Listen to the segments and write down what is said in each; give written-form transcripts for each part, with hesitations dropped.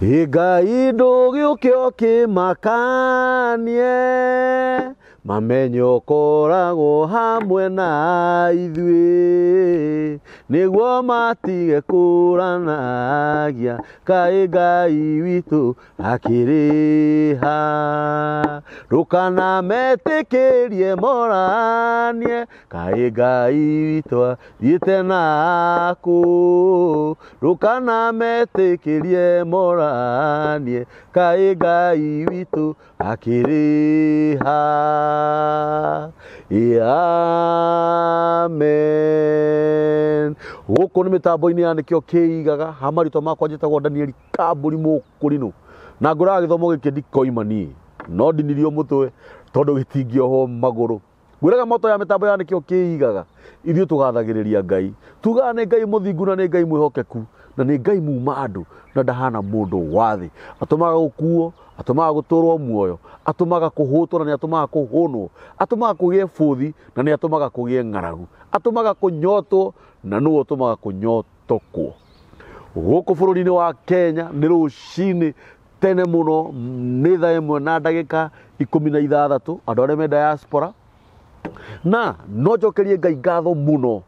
Ngai ndũgĩũkio kĩmakanie, mamenyo koragwo hamwe na ithuĩ, nĩguo matige kũranagia, kaĩ Ngai witũ akĩrĩ ha. Ndũkanametĩkĩrie moranie, kaĩ Ngai witũ athiĩte nakũ. Ndũkanametĩkĩrie moranie, kaĩ Ngai witũ akĩrĩ ha. Amen. Gũkũ nĩ mĩtambo-inĩ ya nĩkĩo kĩigaga, ha marĩtwa makwa njĩtagwo Daniel Kambũri Mũkũrinũ, na ngũraga gĩthomo gĩkĩ ndikoima niĩ, no ndinirio mũtwe tondũ gĩtingĩohwo magũrũ. Ngwĩraga moto ya mĩtambo ya nĩkĩo kĩigaga, ithuĩ tũgathagĩrĩria Ngai, tugaga nĩ Ngai mũthingu na nĩ Ngai mwĩhokeku, na nĩ Ngai muma andũ na ndahana mũndũ wa thĩ. Atũmaga gũkuo, atũmaga gũtũrwo muoyo, atũmaga kũhũtwo na nĩ atũmaga kũhũnwo, atũmaga kũgĩe bũthi na nĩ atũmaga kũgĩe ng'aragu, atũmaga kũnyotwo na nĩwe ũtũmaga kũnyotokwo. Gũkũ bũrũri-inĩ wa Kenya nĩ rũcinĩ tene mũno, nĩ thaa 1:16 andũ arĩa me diaspora, na no njokerie Ngai ngatho mũno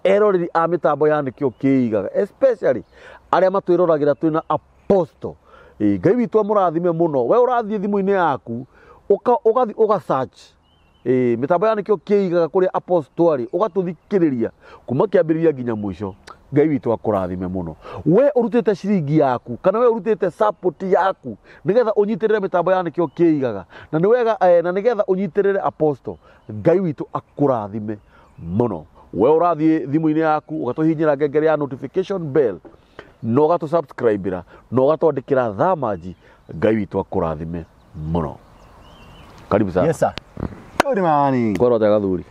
eroreri a mĩtambo ya nĩkĩo kĩigaga, especially arĩa matwĩroragĩra twĩna apostle. Ngai witũ amũrathime mũno. We ũrathiĩ thimũ-inĩ yaku ũgathiĩ ũgasearch mĩtambo ya nĩkĩo kĩigaga kũrĩa apostle arĩ, ũgatũthikĩrĩria kuma kĩambĩrĩria nginya mũico. Ngai witũ akũrathime mũno. We ũrutĩte ciringi yaku kana we ũrutĩte support yaku nĩgetha ũnyitĩrĩre mĩtambo ya nĩkĩo kĩigaga, na nĩ wega na nĩgetha ũnyitĩrĩre apostle. Ngai witũ akũrathime mũno. We ũrathiĩ thimũ-inĩ yaku ũgatũhihinyĩra ngengere ya notification bell, na ũgatũsubscribe-ĩra na ũgatwandĩkĩra thamaji. Ngai witũ akũrathime mũno. Karibu sana. Yes sir. Kũrĩ mawani. Kũrota gathuri.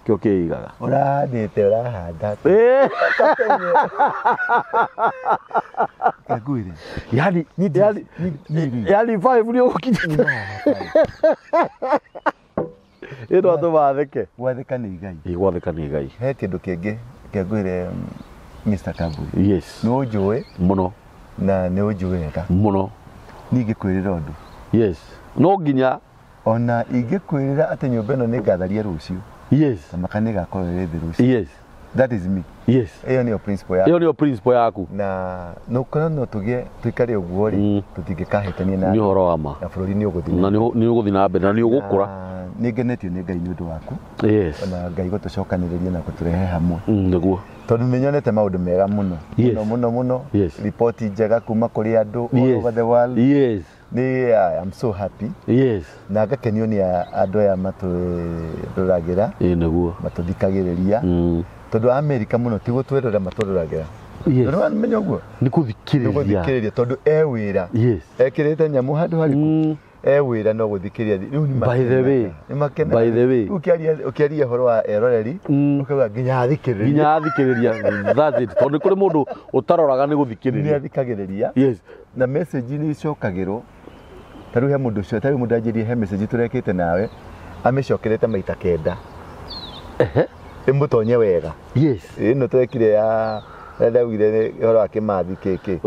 Kĩo kĩigaga. Ũrathĩte ũrahanda. Kaguire. Yani 5 nĩ ũgũkinyĩte. Ĩno andũ matheke. Gwathĩka nĩ Ngai. Gwathĩka nĩ Ngai. He kĩndũ kĩngĩ kĩangwĩre Mr. Kambũri. Yes. Nĩ ũnjũĩ mũno na nĩ ũnjũĩ wega mũno. Ningĩ kwĩrĩra ũndũ. Yes. No nginya ona ingĩkwĩrĩra atĩ nyũmba ĩno nĩ ngatharia rũciũ. Yes. Na makanĩ gakorwo rĩ thĩ rũciũ. Yes. That is me. Yes. Ĩyo nĩyo principle yaku. Ĩyo nĩyo principle yaku. Na no tũgĩe tũikare ũguo rĩ, tũtingĩkahĩtania na nĩ ũhoro wa ma. Na bũrũri nĩ ũgũthiĩ. Na nĩ ũgũthiĩ na mbere na nĩ ũgũkũra. Nĩ ngenetio nĩ Ngai nĩ ũndũ waku. Yes. Ona Ngai gũtũcokanĩrĩria na gũtũrehe hamwe. Nĩguo. Tondũ nĩ nyonete maũndũ mega mũno. Mũno. Yes. Ripoti njega kuma kũrĩ andũ all over the world. Yes. I'm so happy. Yes. Na ngakenio nĩ andũ aya matũroragĩra. Nĩguo. Matũthikagĩrĩria. Tondũ Amerika mũno ti gũtwĩrora matũroragĩra. Yes. Nĩ wamenya ũguo? Nĩ gũthikĩrĩria. Tondũ ewĩra. Yes. Ekĩrĩte nyamũ handũ harĩkũ. Ewĩra no gũthikĩrĩria. Rĩu nĩ by the way. By the way. Ũkĩaria ũhoro wa eroreri, ũkauga nginya athikĩrĩria. Nginya athikĩrĩria. That's it. Tondũ kũrĩ mũndũ ũtaroraga nĩ gũthikĩrĩria. Nĩ athikagĩrĩria. Yes. Na message nĩ icokagĩrwo. Tarĩu he mũndũ ũcio, tarĩu mũndũ anjĩrie he message tũrekĩte nawe, amĩcokerete maita 9. Ĩmũtonye wega. Yes. Ĩno twekire ya ndaugire ũhoro wa kĩmathi kĩkĩ.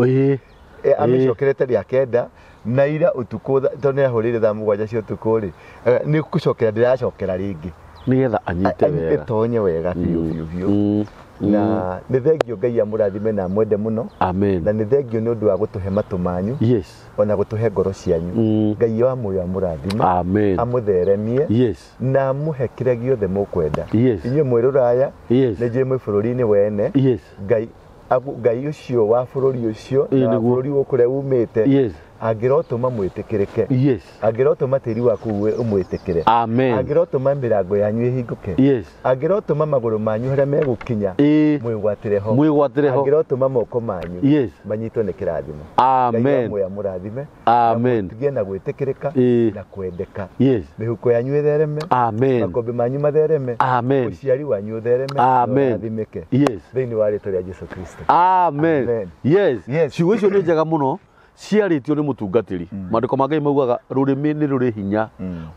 Amĩcokerete rĩa 9 na ira ũtukũ tondũ nĩ ahũrĩire thaa 7 cia ũtukũ rĩ. Nĩ gũcokera ndĩracokera rĩngĩ. Nĩgetha anyite wega. Ĩtonye wega biũ. Na nĩ thengio Ngai amũrathime na mwende mũno. Amen. Na nĩ thengio nĩ ũndũ wa gũtũhe matũ manyu. Yes. Ona gũtũhe ngoro cianyu. Ngai wa muoyo amũrathime. Amen. Amũtheremie. Yes. Na amũhe kĩrĩa gĩothe mũkwenda. Yes. Inyuĩ mwĩ rũraya. Yes. Nĩ njũĩ mwĩ bũrũri-inĩ wene. Yes. Ngai ũcio wa bũrũri ũcio na bũrũri kũrĩa umĩte. Yes. Angĩrotũma mwĩtĩkĩrĩke. Yes. Angĩrotũma tĩri waku ũmwĩtĩkĩre. Amen. Angĩrotũma mĩrango yanyu ĩhingũke. Yes. Angĩrotũma magũrũ manyu harĩa megũkinya mwĩgwatĩre ho. Angĩrotũma moko manyu manyitwo nĩ kĩrathimo. Amen. Ngai amwe amũrathime. Amen. Tũgĩe na gwĩtĩkĩrĩka na kwendeka. Yes. Mĩhuko yanyu ĩthereme. Amen. Makũmbĩ manyu mathereme. Amen. Ũciari wanyu ũthereme. Amen. Yes. Thĩinĩ wa rĩĩtwa rĩa Jesũ Kristo. Amen. Yes. Ciugo icio nĩ njega mũno. Ciarĩtio nĩ mũtungatĩri. Maandĩko ma Ngai maugaga rũrĩmĩ nĩ rũrĩ hinya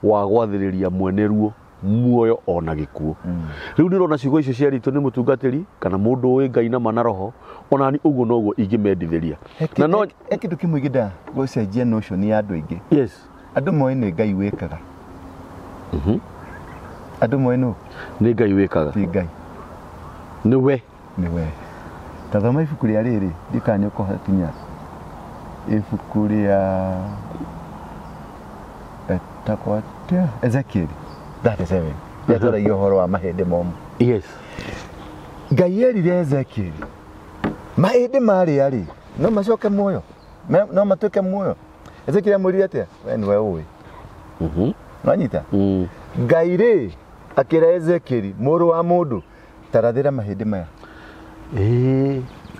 wa gwathĩrĩria mwene ruo. muoyo ona gikuo riu ndirona ciugo icio cia ritũ nĩ mũtungatĩri kana mũndũ ũĩ Ngai na mana roho ona ni uguo noguo ingĩmendithĩria na no kĩndũ kĩmwe gĩda gũcenjia notion ya andũ aingĩ yes andũ moĩ nĩ Ngai wĩkaga andũ moĩ nĩ Ngai wĩkaga ti Ngai nĩ we tathoma ibuku rĩa rĩrĩ ndikanya ũkũhatinya ibuku rĩa etakwatĩa Ezekiel 37 yataragia ũhoro wa mahĩndĩ momũ yes Ngai erire Ezekiel mahĩndĩ marĩa rĩ no macoke muoyo no matuĩke muoyo Ezekiel amwĩrire atĩa we nĩwe ũĩ nwanyita Ngai rĩ akĩra Ezekiel mũrũ wa mũndũ tarathĩra mahĩndĩ maya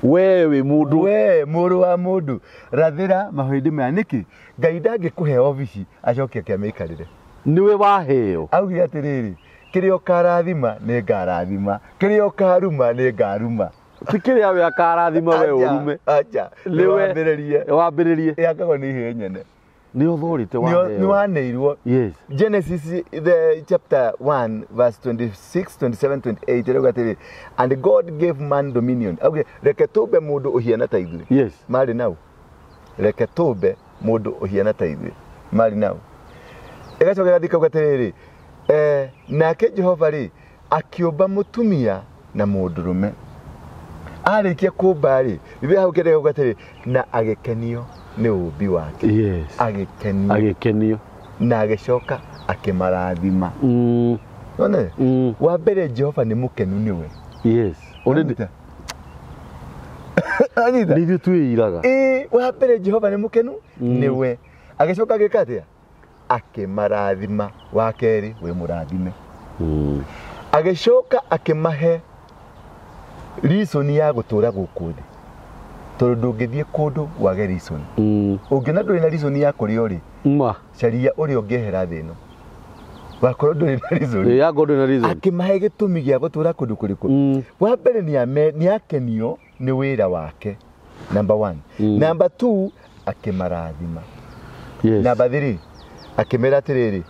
wewe mũndũ we mũrũ wa mũndũ rathĩra mahĩndĩ maya nĩkĩ Ngai ndangĩkũhe obici acoke akĩamĩikarĩre niwe waheo augire atĩrĩrĩ kĩrĩa ũkarathima nĩ ngarathima kĩrĩa ũkaruma nĩ ngaruma ti kĩrĩa we akarathima we ũrume acha nĩ wambĩrĩrie yakagwo nĩ ihĩĩ nyene nĩ authority waheo nĩ waneirwo yes Genesis the chapter 1 verse 26 27 28 rĩuga atĩrĩ and God gave man dominion okay reke tũmbe mũndũ ũhiana ta ithuĩ yes marĩ nau reke tũmbe mũndũ ũhiana ta ithuĩ marĩ nau ĩgacoka gathikauga atĩrĩrĩ nake Jehova rĩ akĩũmba mũtumia na mũndũrũme arĩkia kũmba rĩ Biblia hau kĩrĩa gauga atĩrĩ na agĩkenio nĩ ũmbi wake yes agĩkenio na agĩcoka akĩmarathima none wa mbere Jehova nĩ mũkenu nĩwe yes already anita nĩ twĩiraga wa mbere Jehova nĩ mũkenu nĩwe agĩcoka agĩka atĩa akĩmarathima wa kerĩ we mũrathime agĩcoka akĩmahe reason ya gũtũra gũkũ thĩ tondũ ndũngĩthiĩ kũndũ wage reason ũngĩona ndũrĩ na reason ya kũrĩa ũrĩ caria ũrĩa ũngĩehera thĩ ĩno wakorwo ndũrĩ na reason ya ngondũ na reason akĩmahe gĩtũmi gĩa gũtũra kũndũ kũrĩkũ wa mbere nĩ akenio nĩ wĩra wake number 1 number 2 akĩmarathima number 3 akĩmera atĩrĩrĩ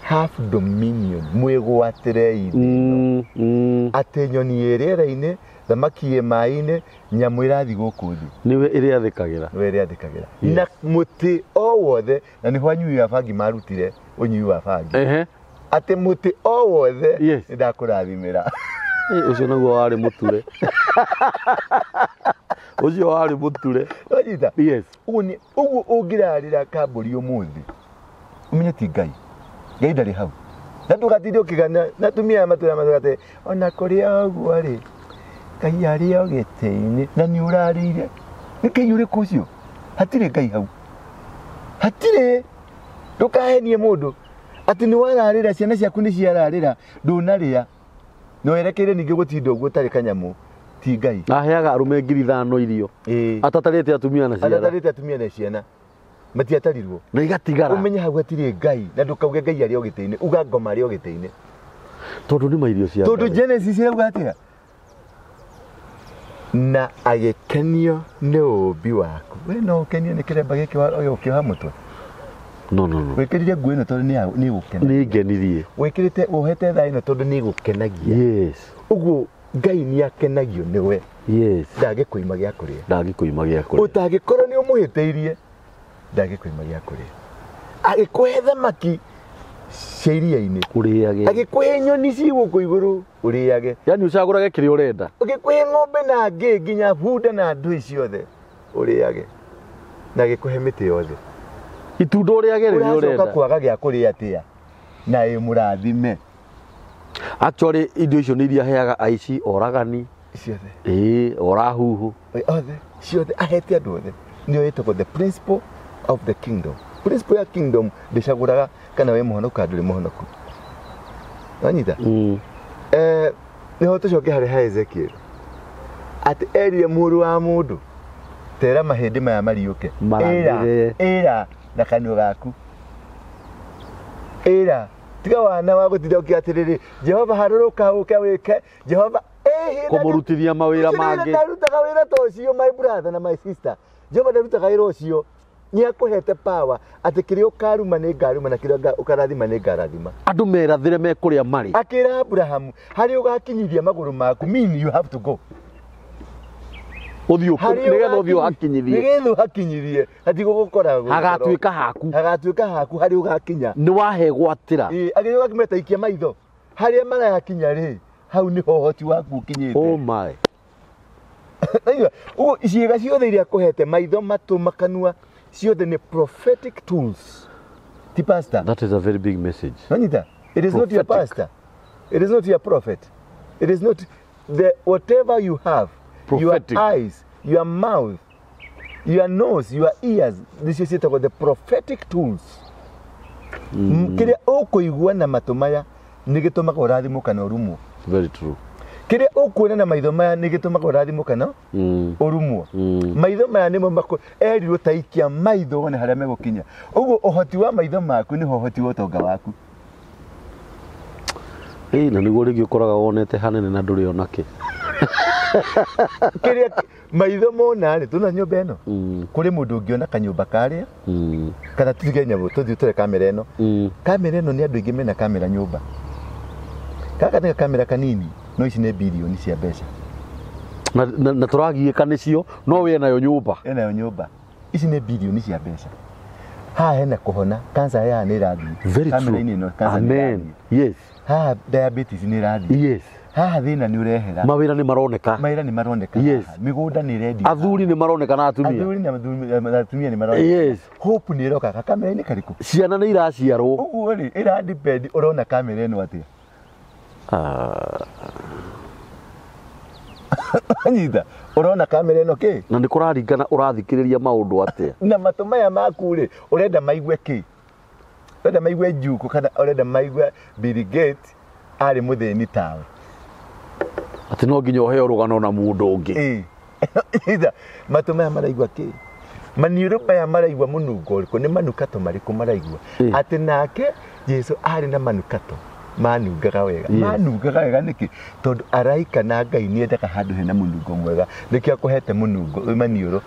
have dominion mwĩgwatĩre ithĩ atĩ nyoni ĩrĩera-inĩ thamaki maĩ-inĩ nyamũ ĩrathiĩ gũkũ thĩ nĩwe ĩrĩathĩkagĩra na mũtĩ o wothe na nĩho anyui a bangi marutire ũnyui wa bangi atĩ mũtĩ o wothe nĩ ndakũrathimĩra ũcio naguo warĩ mũture ũcio warĩ mũture wanyita ũguo ũngĩrarĩra kambũri ũmũthĩ umenye ti Ngai ndarĩ hau na ndũgatinde ũkĩgana na tumia matũra matũgate ona kũrĩa ũguo rĩ Ngai arĩ o gĩtĩ-inĩ na nĩ ũrarĩire nĩ Ngai ũrĩkũ ũcio hatirĩ Ngai hau hatirĩ ndũkahenie mũndũ atĩ nĩ wararĩra ciana ciaku nĩ ciararĩra ndũnarĩa no erekeire ningĩ gũtinda ũguo ũtarĩ kanyamũ ti Ngai aheaga arũme 5,000 irio atatarĩte atumia na ciana matiatarirwo na igatigara umenye hau hatirĩ Ngai na ndũkauge Ngai arĩ o gĩtĩ-inĩ uga ngoma arĩ o gĩtĩ-inĩ tondũ nĩ mairio cia tondũ Genesis ĩrauga atĩa na agĩkenio nĩ ũmbi waku we no ũkenio nĩ kĩremba gĩkĩ ũkĩoha mũtwe no wĩkĩrire nguo ĩno tondũ nĩ gũkena nĩ ngenirie wĩkĩrĩte wohete thaa ĩno tondũ nĩ gũkenagia ũguo Ngai nĩ akenagio nĩwe ndangĩkũima gĩa kũrĩa ũtangĩkorwo nĩ ũmũhĩtĩirie ndangĩkũima gĩa kũrĩa agĩkũhe thamaki cia iria-inĩ ũrĩage agĩkũhe nyoni ci gũkũ igũrũ ũrĩage yani ũcagũrage kĩrĩa ũrenda agĩkũhe ng'ombe na ngĩ nginya bunda na ndũi ciothe ũrĩage na agĩkũhe mĩtĩ yothe itunda ũrĩage rĩrĩa ũrenda ũracoka kwaga gĩa kũrĩa atĩa na mũrathime actually indo icio nĩ iria heaga aici oragani ciothe orahuhu othe ciothe ahete andũ othe nĩyo ĩtagwo the principle of the kingdom principle ya kingdom ndĩcagũraga kana we mũhonoku kana ndũrĩ mũhonoku wanyita nĩho tũcoke harĩ ha Ezekiel atĩ erire mũrũ wa mũndũ tera mahĩndĩ maya mariũke ĩra na kanua gaku ĩra tiga wana wa gũtinda ũkĩatĩrĩrĩ Jehova harũrũka ũke wĩke Jehova kũmũrutithia mawĩra mangĩ ndarutaga wĩra ta ũcio my brother na my sister Jehova ndarutaga wĩra ũcio nĩakũhete power atĩ kĩrĩa ũkaruma nĩ ngaruma na kĩrĩa ũkarathima nĩ ngarathima. Andũ merathĩre me kũrĩa marĩ. Akĩra Abrahamu harĩ ũgakinyithia magũrũ maku mean you have to go. Nĩgetha ũthiĩ ũhakinyithie. Nĩgetha ũhakinyithie hatigũgũkora hagatuĩka haku. Hagatuĩka haku harĩ ũgakinya. Nĩ wahegwatĩra. Agĩrĩirwo akĩmetaikia maitho harĩa marakinya rĩ hau nĩho ũhoti waku ũkinyĩte. Oh my. Ũguo ciĩga ciothe iria akũhete maitho matũ makanua ciothe nĩ prophetic tools. Ti pastor. That is a very big message. Nanyita, it is not your pastor. It is not your prophet. It is not the whatever you have. Prophetic. Your eyes, your mouth, your nose, your ears. This is it about the prophetic tools. Kĩrĩa ũkũigua na matũ maya nĩ gĩtũmaga ũrathimwo kana ũrumwo. Very true. Kĩrĩa ũkuona na maitho maya nĩ gĩtũmaga ũrathimwo kana ũrumwo. Maitho maya nĩmo erirwo taikia maitho wone harĩa megũkinya. Ũguo ũhoti wa maitho maku nĩho ũhoti wa ũtonga waku. Na nĩguo rĩngĩ ũkoraga wonete hanene na ndũrĩ onake. Kĩrĩa maitho mona rĩ tuna nyũmba ĩno kũrĩ mũndũ ũngĩona kanyũmba karĩa kana tutige nyamũ tũthiĩ tũre kamera ĩno. Kamera ĩno nĩ andũ aingĩ mena kamera nyũmba. Kaka nĩ kamera kanini no ici nĩ bilioni cia mbeca. Na tũragiĩka nĩcio no wĩ nayo nyũmba. Nayo nyũmba. Ici nĩ bilioni cia mbeca. Haha hena kũhona cancer ya nĩ ĩrathiĩ. Kamera-inĩ ĩno cancer. Amen. Yes. Haha diabetes nĩ ĩrathiĩ. Yes. Haha thĩna nĩ ũrehera. Mawĩra nĩ maroneka. Mawĩra nĩ maroneka. Yes. Mĩgũnda nĩ ĩrendio. Athuri nĩ maroneka na atumia. Athuri na atumia nĩ maroneka. Yes. Hope nĩ ĩroka kamera-inĩ karĩkũ. Ciana nĩ iraciarwo. Ũguo rĩ ĩradepend ũrona kamera ĩno atĩa. Anyita ũrona kamera ĩno kĩ? Na nĩ kũraringana ũrathikĩrĩria maũndũ atĩa. Na matũ maya maku rĩ ũrenda maigue kĩ? Ũrenda maigue Njuku kana ũrenda maigue Bill Gates arĩ mũthĩni tawe. Atĩ no nginya ũheo rũgano na mũndũ ũngĩ. Matũ maya maraigua kĩ? Maniũrũ maya maraigua mũnungo ũrĩkũ nĩ manukato marĩkũ maraigua? Atĩ nake Jesũ arĩ na manukato. Manungaga wega. Manungaga wega nĩkĩ? Tondũ araika na Ngai nĩ endaga handũ hena mũnungo mwega. Nĩkĩo akũhete mũnungo maniũrũ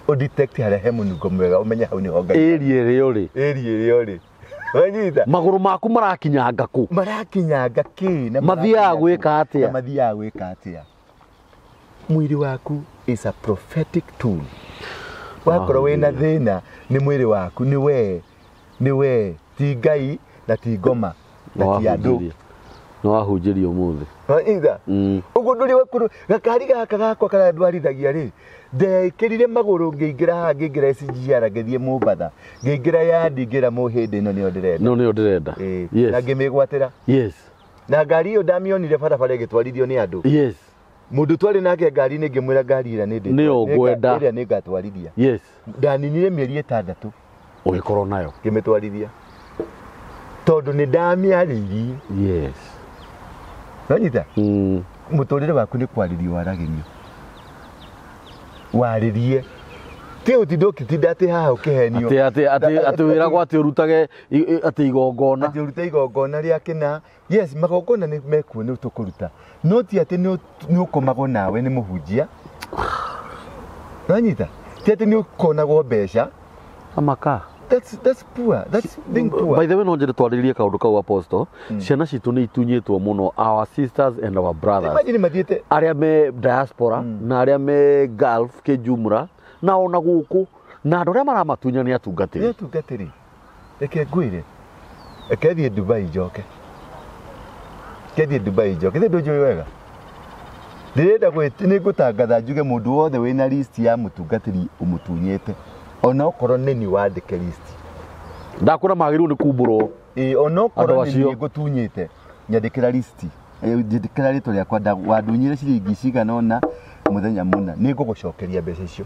o detect harĩa he mũnungo mwega ũmenye hau nĩho Ngai. Area ĩrĩa ũrĩ. Area ĩrĩa ũrĩ. Wanyita. Magũrũ maku marakinyanga kũ? Marakinyanga kĩ? Na mathiaga gwĩka atĩa? Mathiaga gwĩka atĩa? Mwĩrĩ waku is a prophetic tool. Wakorwo wĩna thĩna nĩ mwĩrĩ waku nĩ we ti Ngai na ti ngoma. No wahunjĩrio ũmũthĩ. Wanyita. Ũguo ndũrĩ wakũrũ gakari gaka gakwa kana ndwarithagia rĩ ndekĩrire magũrũ ngĩingĩra haha ngĩingĩra SGR ngĩthiĩ Mũmbatha ngĩingĩra yandi ngĩra mũhĩndĩ ĩno nĩyo ndĩrenda. No nĩyo ndĩrenda. Na ngĩmĩgwatĩra. Yes. Na ngari ĩyo ndamĩonire barabara ĩgĩtwarithio nĩ andũ. Yes. Mũndũ twarĩ nake ngari-inĩ ngĩmwĩra ngari ĩrĩa nĩyo ngwenda. Ĩrĩa nĩ ngatwarithia. Yes. Ndaninire mĩeri 6 ũgĩkorwo nayo. Ngĩmĩtwarithia. Tondũ nĩ ndamĩarĩirie. Yes. Wanyita? Mũtũrĩre waku nĩ kwarĩrio waragĩrio. Warĩrie. Ti ũtinda ũkĩtinda atĩ haha ũkĩhenio. Atĩ wĩragwo atĩ ũrutage atĩ igongona. Atĩ ũruta igongona rĩa kĩna. Yes, magongona nĩ mekuo nĩ tũkũruta. No ti atĩ nĩ ũkomagwo nawe nĩ mũhunjia. Wanyita? Ti atĩ nĩ ũkonagwo mbeca. Amaka. That's poor. That's being poor. By the way, no njĩre twarĩrie kaũndũ kau apostle. Ciana citũ nĩ itunyĩtwo mũno, our sisters and our brothers. Imagine mathiĩte arĩa me diaspora na arĩa me Gulf kĩjumla na ona gũkũ na andũ arĩa maramatunya nĩ atungatĩri. Nĩ atungatĩri. Reke ngwĩre. Reke thiĩ Dubai njoke. Thiĩ Dubai njoke. Thiĩ ndũnjũĩ wega. Ndĩrenda nĩ ngũtangatha njuge mũndũ wothe wĩna list ya mũtungatĩri ũmũtunyĩte. Ona okorwo nĩ wandĩke list. Ndakũra magĩrĩirwo nĩ kumbũrwo. Ona okorwo nĩ ngũtunyĩte nyandĩkĩra list. Njĩkĩra rĩtwa rĩakwa wandunyire ciringi cigana ona mũthenya mũna nĩ ngũgũcokeria mbeca icio.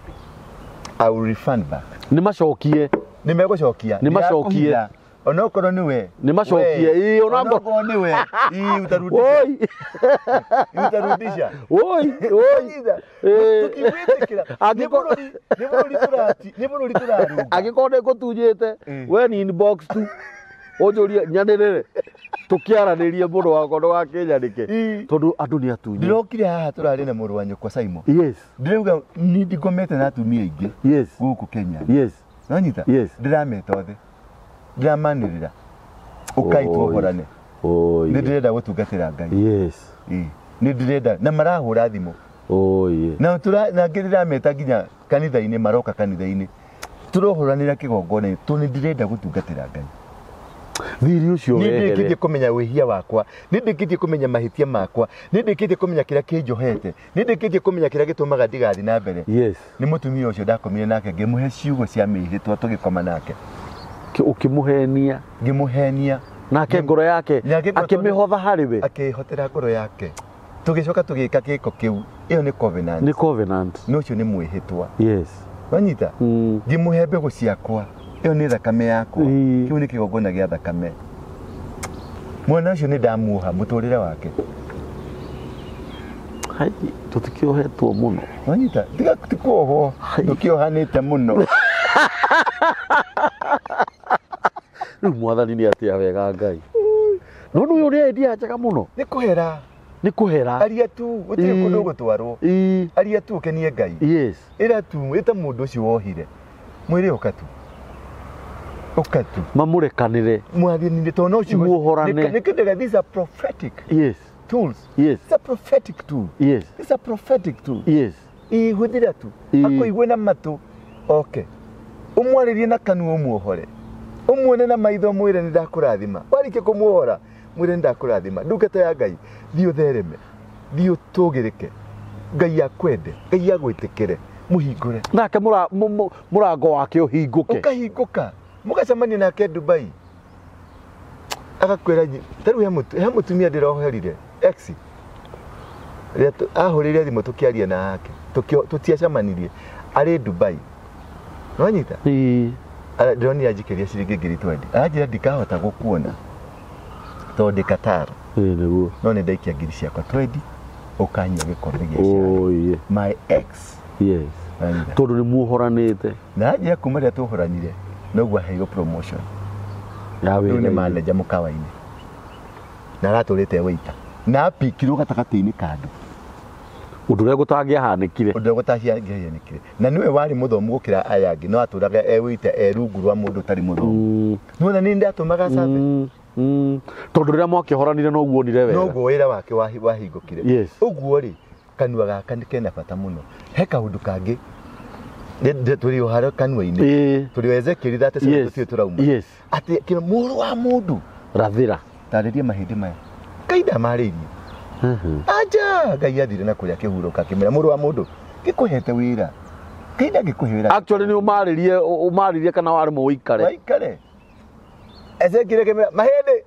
I will refund back. Nĩ macokie. Nĩ megũcokia. Nĩ macokie. Ona okorwo nĩ we. Nĩ macokie. Ona okorwo nĩ we. Utarudisha. Utarudisha. Oi. Tukĩwĩtĩkĩra. Nĩ bũrũri tũrarunga. Angĩkorwo nĩ ngũtunyĩte we ni inbox tu. Ũnjũrie nyanĩrĩre. Tukiaranĩrie mũndũ wakwa wa Kenya nĩkĩ. Tondũ andũ nĩ atunye. Ndĩrokire haha tũrarĩ na mũrũ wa nyũkwa Simon. Yes. Ndĩrauga nĩ ngomete na atumia aingĩ. Yes. Gũkũ Kenya. Yes. Nanyita? Yes. Ndirameta othe. Ndiramanirira. Ukaitwo horane. Nĩ ndĩrenda gũtungatĩra Ngai. Yes. Nĩ ndĩrenda na marahũra thimũ. Na ngĩrameta nginya kanitha-inĩ maroka kanitha-inĩ. Tũrohũranĩra kĩgongona tondũ nĩ ndĩrenda gũtungatĩra Ngai. Thiri ũcio wehere. Nĩ ndĩkĩtie kũmenya wĩhia wakwa, nĩ ndĩkĩtie kũmenya mahĩtia makwa, nĩ ndĩkĩtie kũmenya kĩrĩa kĩnjohete, nĩ ndĩkĩtie kũmenya kĩrĩa gĩtũmaga ndigathiĩ na mbere. Yes. Nĩ mũtumia ũcio ndakomire nake ngĩmũhe ciugo cia mĩhĩtwa tũgĩkoma nake. Ũkĩmũhenia. Ngĩmũhenia. Nake ngoro yake akĩmĩhotha harĩ we. Akĩhotera ngoro yake. Tũgĩcoka tũgĩka gĩko kĩu. Ĩyo nĩ covenant. Nĩ covenant. N'ũcio nĩ mwĩhĩtwa. Yes. Wanyita? Ngĩmũhe mbegũ ciakwa. Ĩyo nĩ thakame yakwa. Kĩu nĩ kĩgongona gĩa thakame. Mwana ũcio nĩ ndamuoha mũtũrĩre wake. Hai, tũtikĩohetwo mũno. Wanyita? Tiga tikuohwo. Tũkĩohanĩte mũno. Rĩu mwathani nĩ atĩa wega Ngai. No nĩ ũrĩa endia njega mũno. Nĩ kũhera. Nĩ kũhera. Aria tu, gũtirĩ kũndũ gũtwarwo. Aria tu ũkenie Ngai. Yes. Ĩra tu, ĩta mũndũ ũcio wohire. Mwĩre ũka tu. Ũka tu. Mamũrekanĩre. Mwathani tondũ ũcio. Muohorane. These are prophetic. Yes. Tools. Yes. It's a prophetic tool. Yes. It's a prophetic tool. Yes. Ihũthĩra tu. Akũigwe na matũ. Okay. Ũmwarĩrie na kanua ũmuohore. Ũmuone na maitho mwĩre nĩ ndakũrathima. Warĩkia kũmuohora mwĩre nĩ ndakũrathima. Ndungata ya Ngai, thiĩ ũthereme. Thiĩ ũtũgĩrĩke. Ngai akwende. Ngai agwĩtĩkĩre. Mũhingũre. Nake mũrango wake ũhingũke. Ũkahingũka. Mũgacemania nake Dubai. Agakwĩra tarĩu he mũtumia ndĩroherire. Ex. Ahũrĩire thimũ tũkĩaria nake. Tũtiacemanirie. Arĩ Dubai. Wanyita? Ndĩroni anjikĩria ciringi ngiri 20. Anjĩra ndikahota gũkuona. Tondũ ndĩ Qatar. Nĩguo. No nĩ ndaikia ngiri ciakwa 20. Ũkanyua gĩkombe gĩa cai. My ex. Yes. Tondũ nĩ muohoranĩte. Na anjĩra kuma rĩrĩa tũhoranire. Noguo aheirwo promotion. Rĩu nĩ manager mũkawa-inĩ. Na aratũrĩte waiter. Na apikirwo gatagatĩ-inĩ ka andũ. Ũndũ ũrĩa gũtangĩahanĩkire. Ũndũ ũrĩa gũtangĩahanĩkire. Na nĩwe warĩ mũthomu gũkĩra aya angĩ. No atũraga waiter rungu rwa mũndũ ũtarĩ mũthomu. Nĩwona nĩ ndatũmaga cabe. Tondũ rĩrĩa mwakĩhoranire no guonire wega. Noguo wĩra wake wahingũkire. Yes. Ũguo rĩ kanua gaka nĩ kena bata mũno. He kaũndũ kangĩ tũrĩ ohara kanua-inĩ. Tũrĩ Ezekiel 37 tũtirĩ tũrauma. Yes. Atĩ mũrũ wa mũndũ. Rathĩra. Tarĩria mahĩndĩ maya. Ngai ndamarĩirie. Aja Ngai athire na kũrĩa kĩhurũka kĩmera mũrũ wa mũndũ gĩkũhete wĩra. Ngai ndangĩkũhe wĩra. Actually nĩ ũmarĩrie kana warĩ mũikare. Waikare. Ezekiel kĩmera mahĩndĩ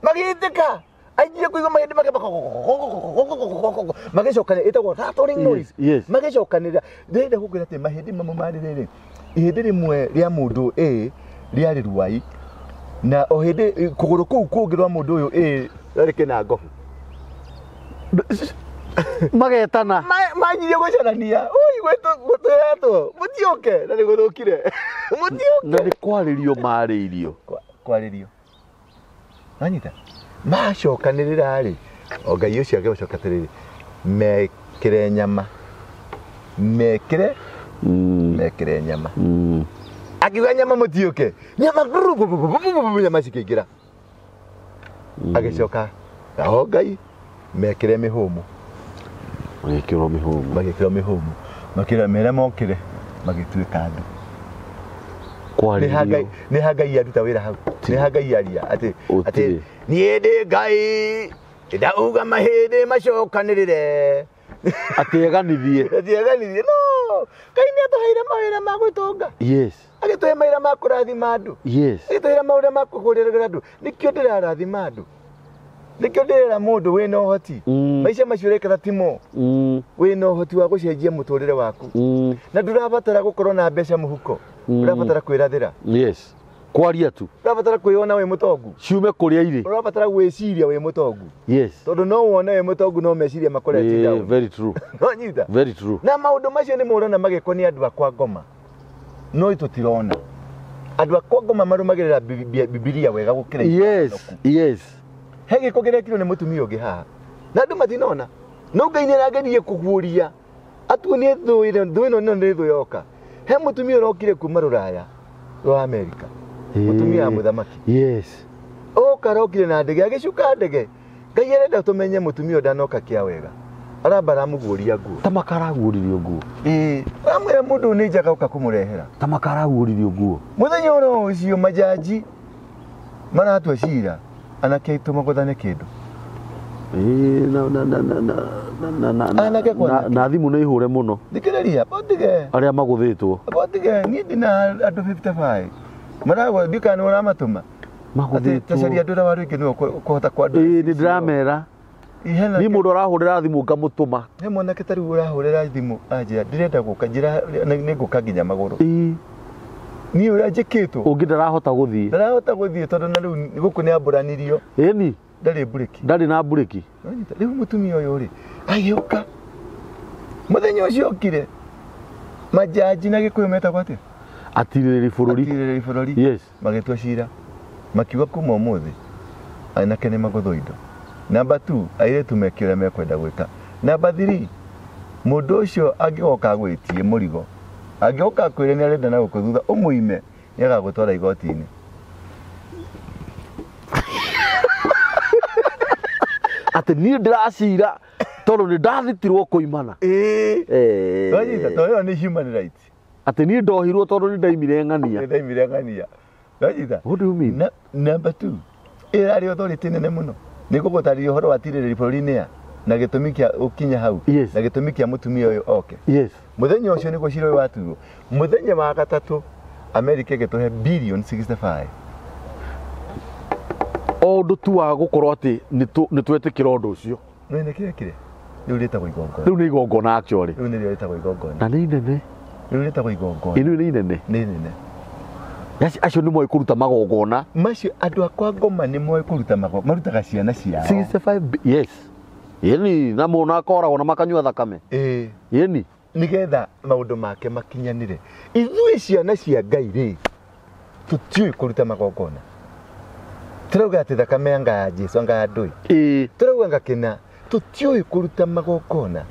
magĩitĩka. Aingire kũigua mahĩndĩ magĩcokanĩrĩra ĩtagwo rattling noise. Magĩcokanĩrĩra. Ndĩrenda gũkwĩra atĩ mahĩndĩ mamwe marĩ rĩrĩ. Ihĩndĩ rĩmwe rĩa mũndũ rĩarĩ ruai. Na o hĩndĩ kũgũrũ kũu kũngĩ rwa mũndũ ũyũ rarĩ kĩnangobu. Magetana. Manyirie gũcarania. Ui gwĩtwo mũtioke na nĩ gũthũkire. Mũtioke. Na nĩ kwarĩrio marĩirio. Kwarĩrio. Wanyita? Macokanĩrĩra rĩ. O Ngai ũcio agĩcoka atĩrĩrĩ. Mekĩre nyama. Mekĩre nyama. Akiuga nyama mũtioke. Nyama cikĩingĩra. Agĩcoka. Aho Ngai. Mekĩre mĩhũmũ. Magĩkĩrwo mĩhũmũ. Makĩra mera mokĩre. Magĩtuĩka andũ. Kwarĩrio. Nĩ Ngai aruta wĩra hau. Nĩ Ngai aria atĩ niĩ ndĩ Ngai. Ndauga mahĩndĩ macokanĩrĩre. Atĩeganithie. No. Ngai nĩ atũheire mawĩra ma gwĩtũnga. Yes. Agĩtũhe mawĩra ma kũrathima andũ. Yes. Agĩtũhe mawĩra ma kũgũrĩra andũ. Nĩkĩo ndĩrarathima andũ. Nĩkĩo ndĩrera mũndũ wĩna ũhoti. Maica macio ũrekĩra timo. Wĩna ũhoti wa gũcenjia mũtũrĩre waku. Na ndũrabatara gũkorwo na mbeca mũhuko. Ũrabatara kwĩrathĩra. Yes. Kwaria tu. Ũrabatara kwĩona wĩ mũtongu. Ciume kũrĩa irĩ. Ũrabatara gwĩciria wĩ mũtongu. Yes. Tondũ no wone wĩ mũtongu no meciria makorete down. Very true. No nyita. Very true. Na maũndũ macio nĩ mũrona magĩkwo nĩ andũ akwa ngoma. No tũtirona. Andũ akwa ngoma marũmagĩrĩra Biblia wega gũkĩra. Yes. He gĩko gĩrekirwo nĩ mũtumia ũngĩ haha. Na andũ matinona. No Ngai nĩ arageririe kũguũria. Atuonie thũ ĩno nĩ thũ yoka. He mũtumia ũrokire kuma Rũraya. rwa Amerika mutumia muthamaki yes karokire na ndege agicuka ndege Ngai arenda tumenye mutumia ndanoka kia wega arabara muguria nguo tamakaraguuririo nguo amwe mundu ni njaga uka kumurehera tamakaraguuririo nguo muthenya oro ucio majaji maratwa cira anake tumaguthane kindu na thimu nä ihure må no thikiriria botige arä a magå thä botige ni ndina andu 55 maragwa ndikana uramatuma tacaria andu ra waru ingä kuhota kwandu nä ndä ramera ni må ndå arahå rä ra thimå ngamå tå ma he mwanake tarä u urahå rä ra thimå anjä ndä renda gå ka nä ngå ka nginya magå rå niä å rä a njä kä two å ngä ndarahota gå thiä tondå na rä u gå kå nä ambå ranärio ni ndarä mburĩki ndarä na mburĩki rä u må tumia å yå rä agä å ka må thenya å cio okire majaji na gä kå yå metagwo atä atirä bå rå ri magä tua cira makiuga kuma å må thä anake nä magå thå indo namba 2 airä tu mekä å rä a mekwenda gwä ka namba 3 må ndå å cio angä goka gwä tie må rigo angä goka kwä re nä arenda na gå kå thutha å må ime nä agagå twara igoti-inä atä niä ndä racira tondå nä ndathitirwo kå imana wanyita to ä yo nä human rights atä niä ndohirwo tondå nä ndaimire ng'ania wanyita namba 2 ä rarä authority nene må no nä gå gå tarä å horo wa tirä rä ri bå rå ri-inä ya na gä tå mi kä a å kinya hau na gä tå mi kä a må tumia å yå oke må thenya å cio nä guo cira å yå waturwo må thenya wa gatatå Amerika ĩgä tå he billion 65 o ndå tu wa gå korwo atä nä twetä kä ra å ndå å cio nä kä rekire rä u rä tagwo igongona rä u nä igongona rä u nä rä tagwo igongona na nä inene rä u rä tagwo igongona ä nä inene nä nene acio nä moä kå ruta magongona macio andå akwa ngoma nä moä kå ruta marutaga ciana ciao 65 ni na må na akoragwo na makanyua thakame ni nä getha maå ndå make makinyanä re ithuä ciana cia Ngai rä tå tiå kå ruta magongona tå rauga atä thakame ya nga ya Jesu anga ya ndå tå rauga ngakena tå tiå kå ruta magongona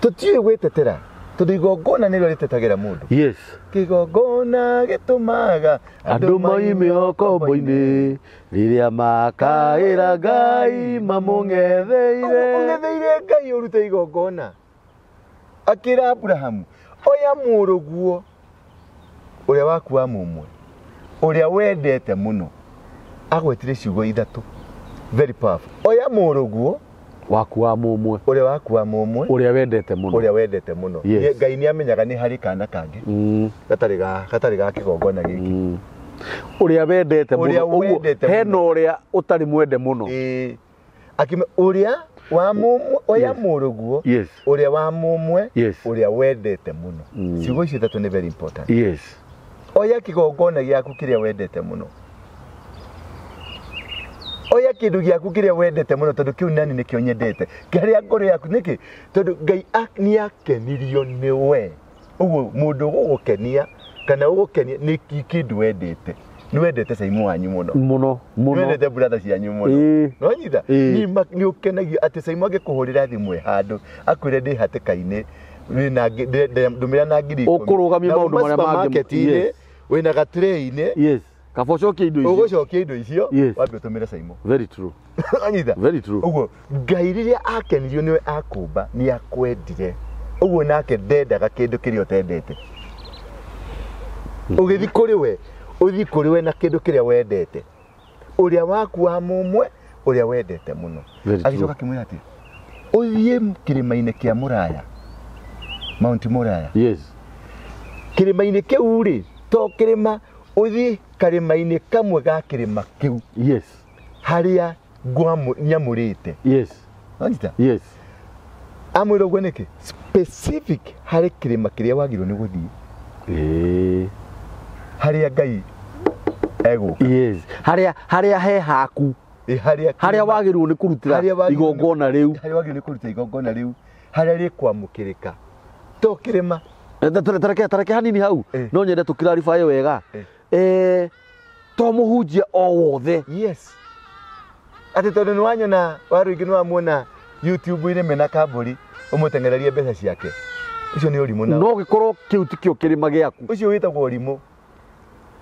tå tiå gwä tetera tondå igongona nä rä o rä tetagä ra må ndå kä gongona gä tå maga andå moime o kombo-inä rä rä a makaä ra Ngai mamå ng'etheire Ngai å rute igongona akä ra Aburahamu oya må rå guo å rä a wakua må mwe å rä a wendete må no agwetire ciugo ithatå very powerful oya må rå guo wakua må mwe å rä a wakua må mwe å rä a wendete må no å rä a wendete må no Ngai nä amenyaga nä harä kana kangä gatarä ga kä gongona gä kä å rä a wendete må no hena å rä a å tarä mwende må no å rä a wa må mwe oya må rå guo å rä a wa må mwe å rä a wendete må no ciugo icio ithatå nä very important oya kä gongona gä aku kä rä a wendete må no oya kä ndå gä aku kä rä a wendete må no tondå kä u nani nä kä o nyendete harä a ngoro yaku nä kä tondå Ngai nä akenirio nä we å guo må ndå gå gå kenia kana å gå kenia nä kä ndå wendete nä wendete caimu wanyu må no wendete buratha cianyu må no nonyita nä å kenagio atä caimu angä kå hå rä ra thimå handå akwä re ndä hatä kainä ndå mä ra na ngiri å kå rå gamia maå ndå marä a mangä wä na gaträ-inä kaba cokia indo icio ũgũcokia indo icio wambe ũtũmĩre caimo very true anyita ũguo Ngai rĩrĩa akenirio nĩwe akũmba nĩ akwendire ũguo nake ndendaga kĩndũ kĩrĩa ũtendete ũgĩthiĩ kũrĩ we na kĩndũ kĩrĩa wendete ũrĩa waku wa mũmwe ũrĩa wendete mũno agĩcoka akĩmwĩra atĩ ũthiĩ kĩrĩma-inĩ kĩa mũraya Mount Mũraya kĩrĩma-inĩ kĩu rĩ to kĩrĩma ũthiĩ karĩma-inĩ kamwe ga kĩrĩma kĩu harĩa nyamũrĩte anyita amwĩra ũguo nĩkĩ specific harĩ kĩrĩma kĩrĩa wagĩrĩirwo nĩ gũthiĩ harĩa Ngai egũka harĩa he haku harĩa wagĩrĩirwo nĩ kũrutĩra igongona rĩu harĩa rĩkwamũkĩrĩka to kĩrĩma tareke hanini hau no nyende tũkĩraribae wega to mũhunjia o wothe atĩ tondũ nĩ wanyona waru ingĩ nĩ wamuona YouTube-inĩ mena kambũri ũmũteng'ererie mbeca ciake ũcio nĩ ũrimũ no gĩkorwo kĩu ti kĩo kĩrĩma gĩaku ũcio wĩtagwo ũrimũ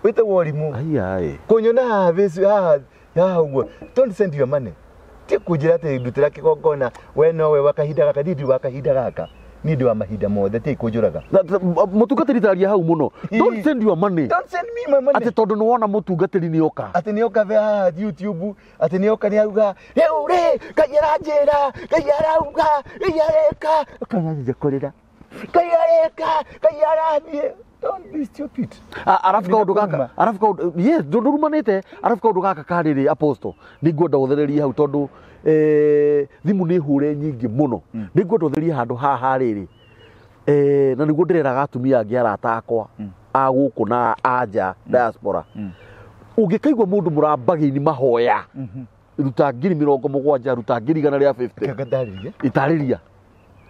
wite worimu ai kunyona havesu ugo don't send your money ti kujira te ndutira kigongona we no we wakahinda gaka ndidi wakahinda gaka ni ndi wa mahinda mothe ti kujuraga mutungatiri taria hau muno don't send your money my money ati tondu ni wona mutungatiri ni oka ati ni oka ve YouTube ati ni oka ni auga ure kayara njira kayara uga yareka kanyanja kurira kayara ni don't be stupid arafu kaundu yes ndurumanite arafu kaundu gaka kariri apostle ni ngwenda uthereria hau tondu thimu ni hure nyingi muno ni ngwenda uthereria handu haha riri na niguo ndireraga atumia angi arata akwa aguku na anja diaspora ungikaigwa mundu murambagi-ini mahoya ruta 70,000 ruta 150 itariria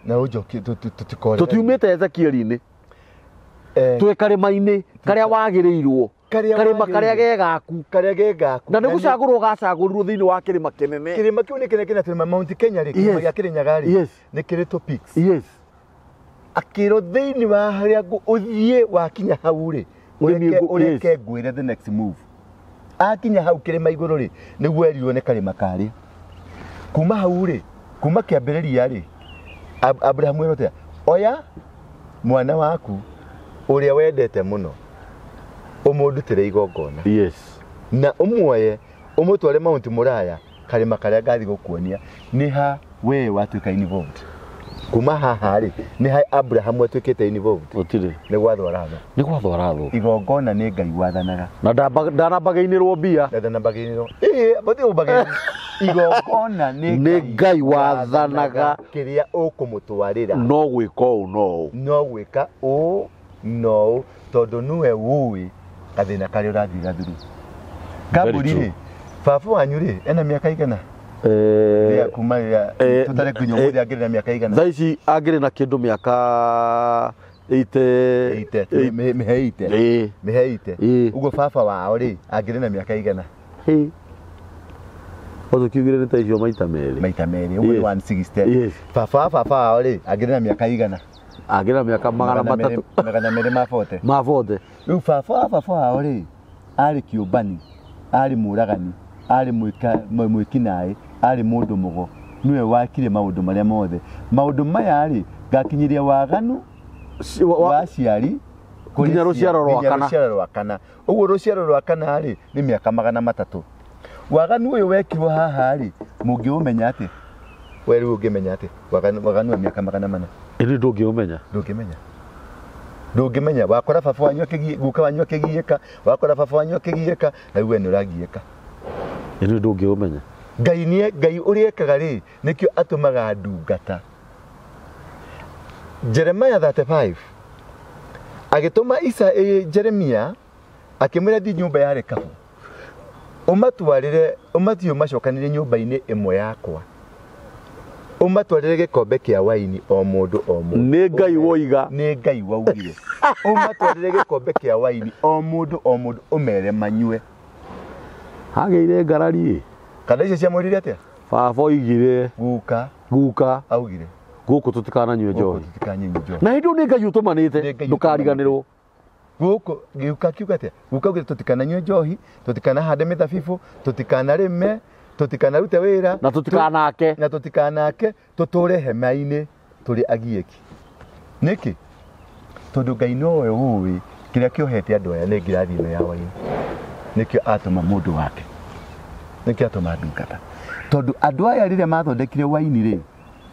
na ujoki tutikore tutiumite Ezekiel-ini twe karima-ini karia wagirirwo karima karia gegaku na ni gucagurwo gacagurirwo thiini wa kirima kinene kirima kiu ni kinene kirima Mount Kenya ri kirima gia Kirinyaga ri ni kiri topics akiro thiini wa haria uthie wakinya hau ri ureke ngwire the next move akinya hau kirima iguru ri niguo erirwo ni karima kari kuma hau ri kuma kiambiriria ri Abraham erote oya mwana waku uria wendete muno umundutire igongona na umwoye umutware Mount Muraya karima karia ngathi gukuonia ni ha we watuika involved kuma haha ri ni ha Abraham atuikite involved utire ni gwathwaratho igongona ni Ngai wathanaga na ndanambagainirwo mbia ndanambagainirwo bati ubagaini igongona ni Ngai wathanaga kiria ukumutwarira no gwika uu no gwika uu no tondu niwe wui kathina karia urathira thuru Gaburi ri babu wanyu ri ena miaka igana ya kuma ya tutare kunyomuthi angire na miaka igana thaici angire na kindu miaka 80 meheite ugo baba wao ri angire na miaka igana ozo kiugire ni taicio maita meri ugo 160 baba wao ri angire na miaka igana angire na miaka 300 mabote riu baba wao ri ari kiubani ari muragani ari mwikinae ari mundu mugo niwe wakire maundu maria mothe maundu maya ari gakinyiria waganu waciari kunya ruciaro rwa kana uguo ruciaro rwa kana ari ni miaka 300 waganu uyu wekirwo haha ari mungiumenya ati weru ungimenya ati waganu wa miaka 400 iri ndungimenya wakora baba wanyu guka wanyu akigieka wakora baba wanyu akigieka na iwe ni uragieka iri ndungimenya Ngai uriekaga ri nikio atumaga ndungata Jeremiah 35 agituma Jeremia akimwira di nyumba ya rekabu umatio macokanire nyumba-ini imwe yakwa umatwarire gikombe kia waini o mundu ni Ngai woiga ni Ngai waugire umatwarire gikombe kia waini o mundu umere manyue hageire ngarari kana icio ciamwirire atia baba oigire guka augire guku tutikananywe njohi na hindu ni Ngai utumanite ndukariganirwo guku giuka kiuga atia guka augire tutikananywe njohi tutikanahande mithabibu tutikanarime tutikanarute wira na tutikanake tuture hema-ini turi agieki niki tondu Ngai nowe uwi kiria kiohete andu aya ni ngirathino ya waini nikio atuma mundu wake nikio atuma ndungata tondu andu aya riria mathondekire waini ri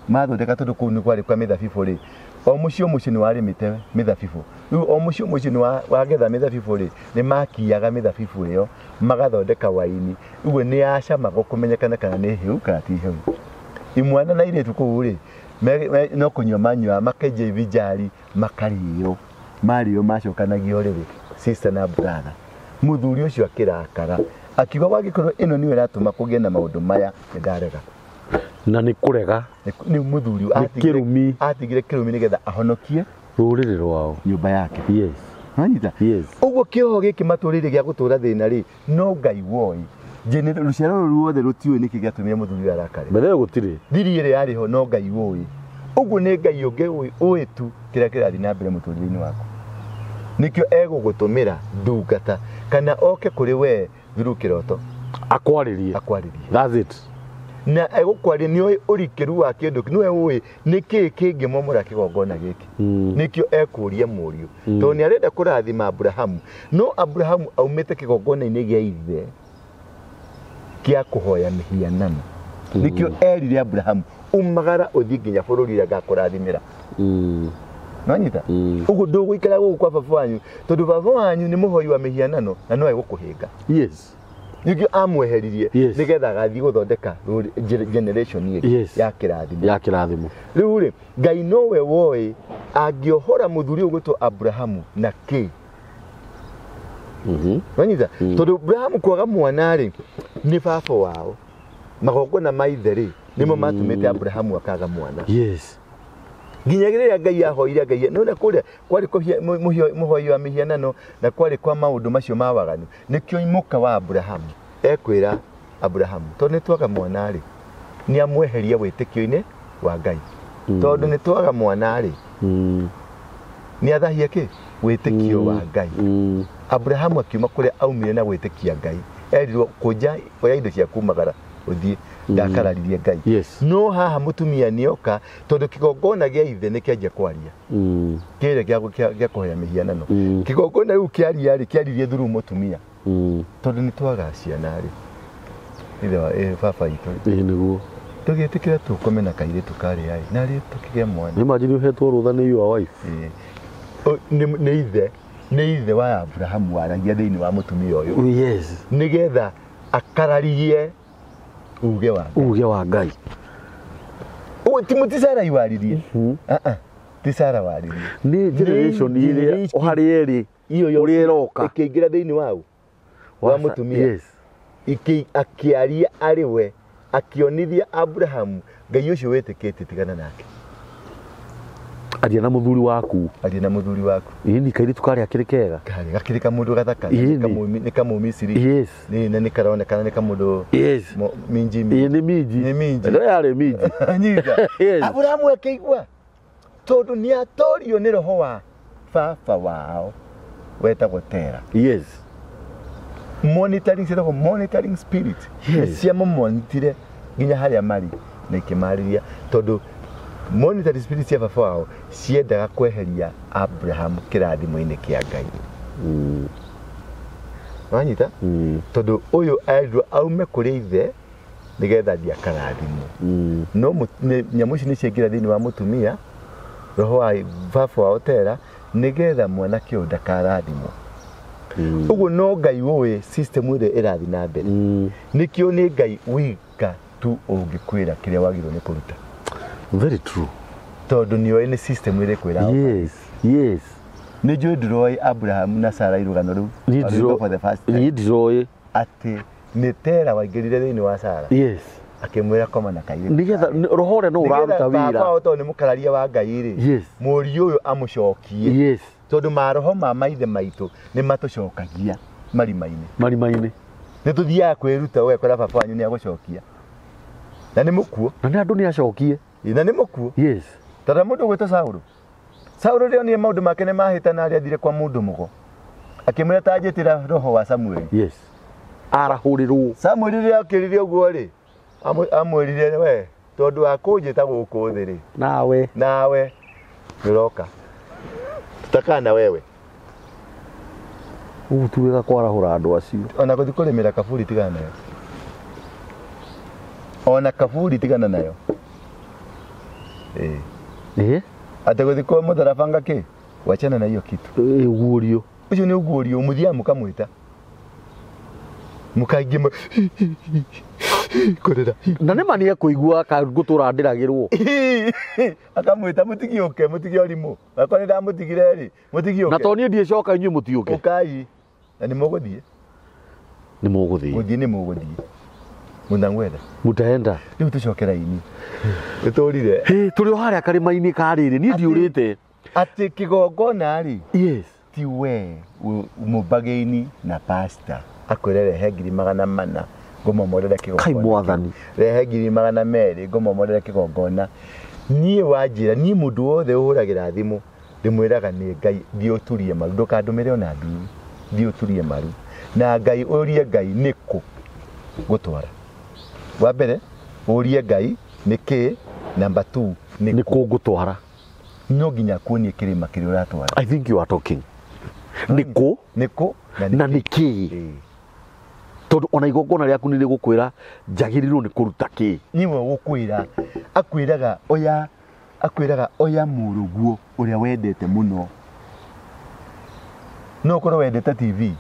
mathondeka tondu kuu ni kwari kwa mithabibu ri o mucio ni warimite mithabibu riu o mucio ni wagetha mithabibu ri ni makiaga mithabibu iyo magathondeka waini uwe ni acamaga kumenyekana kana ni hiu kana ti hiu imwana na iritu kuu ri no kunywa manywa makenja ivijari makario mario macokanagio riri sister na brother muthuri ucio akirakara akiuga wagikorwo ino niwe ratuma kugie na maundu maya ndarega na ni kurega ni muthuri atigire kirumi nigetha ahonokie ruriri rwao nyumba yake hanyita uguo kioho giki maturire gia gutura thina ri no Ngai woi ruciaro ruothe rutiwe niki giatumire muthuri arakare mbere gutiri thiri iri yariho no Ngai woi uguo ni Ngai ungi ui tu kiria kirathi na mbere muturire-ini waku nikio egũgũtũmĩra ndungata kana oke kũrĩ we thiru kĩroto akwaririe that's it na egũkwaria nĩoĩ ũrikĩru wa kĩndũ nĩwe ũĩ nĩkĩĩ kĩngĩmomora kĩgongona gĩkĩ nĩkĩo ekũria mũriũ tondũ nĩ arenda kũrathima Abrahamu no Abrahamu aumĩte kĩgongona-inĩ gĩa ithe kĩa kũhoya mĩhianano nĩkĩo erire Abrahamu umagara ũthiĩ nginya bũrũri ũrĩa ngakũrathimĩra Nanyita ugu ndugu ikara gũkũ kwa baba wanyu tondũ baba wanyu nĩ mũhoi wa mĩhianano na no egũkũhĩnga yes nĩkĩo amweheririe nĩgetha agathiĩ gũthondeka generation ya kĩrathimo rĩu rĩ Ngai nowe woĩ angĩohora mũthuri ũyũ gwĩtwo Abrahamu na kĩ Nanyita tondũ Abrahamu kwaga mwana rĩ nĩ baba wao magongona ma ithe rĩ nĩmo matũmĩte Abrahamu akaga mwana nginyagĩrĩra Ngai ahoire Ngai no na kũrĩa kwarĩ mũhoi wa mĩhianano na kwarĩ kwa maũndũ macio ma waganu nĩkĩo imuka wa Abrahamu ekwĩra Abrahamu tondũ nĩ twaga mwana rĩ nĩ amweheria wĩtĩkio-inĩ wa Ngai tondũ nĩ twaga mwana rĩ nĩ athahia kĩ wĩtĩkio wa Ngai Abrahamu akiuma kũrĩa aumire na gwĩtĩkia Ngai erirwo kũnja oya indo cia kumagara ũthiĩ ndakararirie Ngai no haha mutumia nĩoka tondũ kĩgongona gĩa ithe nĩ kĩanjia kwaria kĩrĩa gĩa kũhoya mĩhianano kĩgongona rĩu kĩaririe through mutumia tondũ nĩ twaga ciana rĩ ithe wa baba itũ nĩguo tũgĩtĩkĩra tũkome na kairĩtu karĩ ai na rĩ tũkĩgĩa mwana imagine uhetwo rũtha nĩ your wife nĩ ithe wa Abrahamu waragia thĩinĩ wa mutumia ũyũ nĩgetha akararirie uge wa Ngai ti Sara iwaririe ti Sara waririe ni generation ile ohari eri iyo uriroka ikĩingĩra thĩinĩ wa mutumia akiaria arĩ we akionithia Abrahamu Ngai ũcio wĩtĩkĩtie tigana nake aria na muthuri waku ini kairitu kari akiri kega gakiri kamundu gathaka ni kamumisiri ni na ni karonekana ni kamundu minji ni minji ndo yari minji nyinga Abrahamu akĩigua tondu ni atorio ni roho wa baba wao wetagwo Tera monitoring spirit cia monitire nginya harĩa mari na ikĩmarĩria tondu monitoring spirit cia baba wao ciendaga kweheria Abrahamu kĩrathimo-inĩ kĩa Ngai wanyita tondu ũyũ aendwo aume kũrĩ ithe nĩgetha thiĩ akarathimo no nyamũ ici nĩ ciaingĩra thĩinĩ wa mutumia roho wa baba wao Tera nĩgetha mwanake ũyũ ndakarathimo ũguo no Ngai ũĩ system ĩrĩa ĩrathiĩ na mbere nĩkĩo nĩ Ngai wika tu ũngĩkwĩra kĩrĩa wagĩrĩirwo nĩ kũruta very true tondu nĩoĩ nĩ system ĩrĩa kwĩra yes nĩ njũĩ ndĩroĩ Abrahamu na Sara irũgano rĩu niĩ ndiroĩ atĩ nĩ Tera waingĩrire thĩinĩ wa Sara akĩmwĩra koma na kairĩtu nĩgetha roho ũrĩa no ũraruta wĩra baba tondũ nĩ mũkararia wa Ngai rĩ mũriũ ũyũ amũcokie tondu maroho ma maithe maitũ nĩ matũcokagia marima-inĩ nĩ tũthiaga kwĩruta we kwĩra baba wanyu nĩ agũcokia na nĩ mũkuo na nĩ andũ nĩ acokie na nĩ mũkuo tondũ mũndũ gwĩtwo Saũlũ rĩo nĩ maũndũ make nĩ mahĩtana arĩa athire kwa mũndũ mũgo akĩmwĩra tanjĩtĩra roho wa Samueli arahũrĩrwo Samueli rĩrĩa akĩrire ũguo rĩ amwĩrire we tondu wa kũnjĩta gũkũ thĩ rĩ nawe nĩroka tutakana wewe tuwega kwarahũra andũ acio ona gũthiĩ kũrĩmĩra kaburi tigana nayo ona kaburi tigana nayo ate gũthiĩ kwa mũtharabanga kĩ wachana na hiyo kitu uguũrio ũcio nĩ uguũrio mũthia mũkamwĩta mũkaingĩ kũrĩra na nĩ mani ekũigua gũtũra ndĩragĩrwo akamwĩta mũtigioke mũtigiorimũ akwa nĩ ndamũtigire rĩ mũtigioke na to niĩ ndiĩcoka inyuĩ mũtiũke ũkai na nĩ mũgũthiĩ gũthiĩ munangwenda mutaenda rĩu tũcokera ini tũtũrire tũrĩ o harĩa karĩma-inĩ karĩrĩ niĩ ndiũrĩte atĩ kĩgongona rĩ ti we mũbagĩini na pasta akwĩre rehe 400 ngũmomorere kĩgongona rehe 200 ngũmomorere kĩgongona niĩ wanjĩra niĩ mũndũ wothe ũhũragĩra thimũ ndimwiraga nĩ Ngai thiĩ ũturie maru ndũkandũmĩre ona ndui thiĩ ũturie maru na Ngai ũrie Ngai nĩkũ gũtwara wa mbere ũrie Ngai nĩkĩ number 2 nĩkũ gũtwara no nginya kuonie kĩrĩma kĩrĩa ũratwara. I think you are talking nĩkũ na nĩkĩ tondu ona igongona rĩaku nĩ rĩgũkwĩra njagĩrĩirwo nĩ kũruta kĩ niwe gũkwĩra akwĩraga oya mũrũguo ũrĩa wendete mũno no ũkorwo wendete TV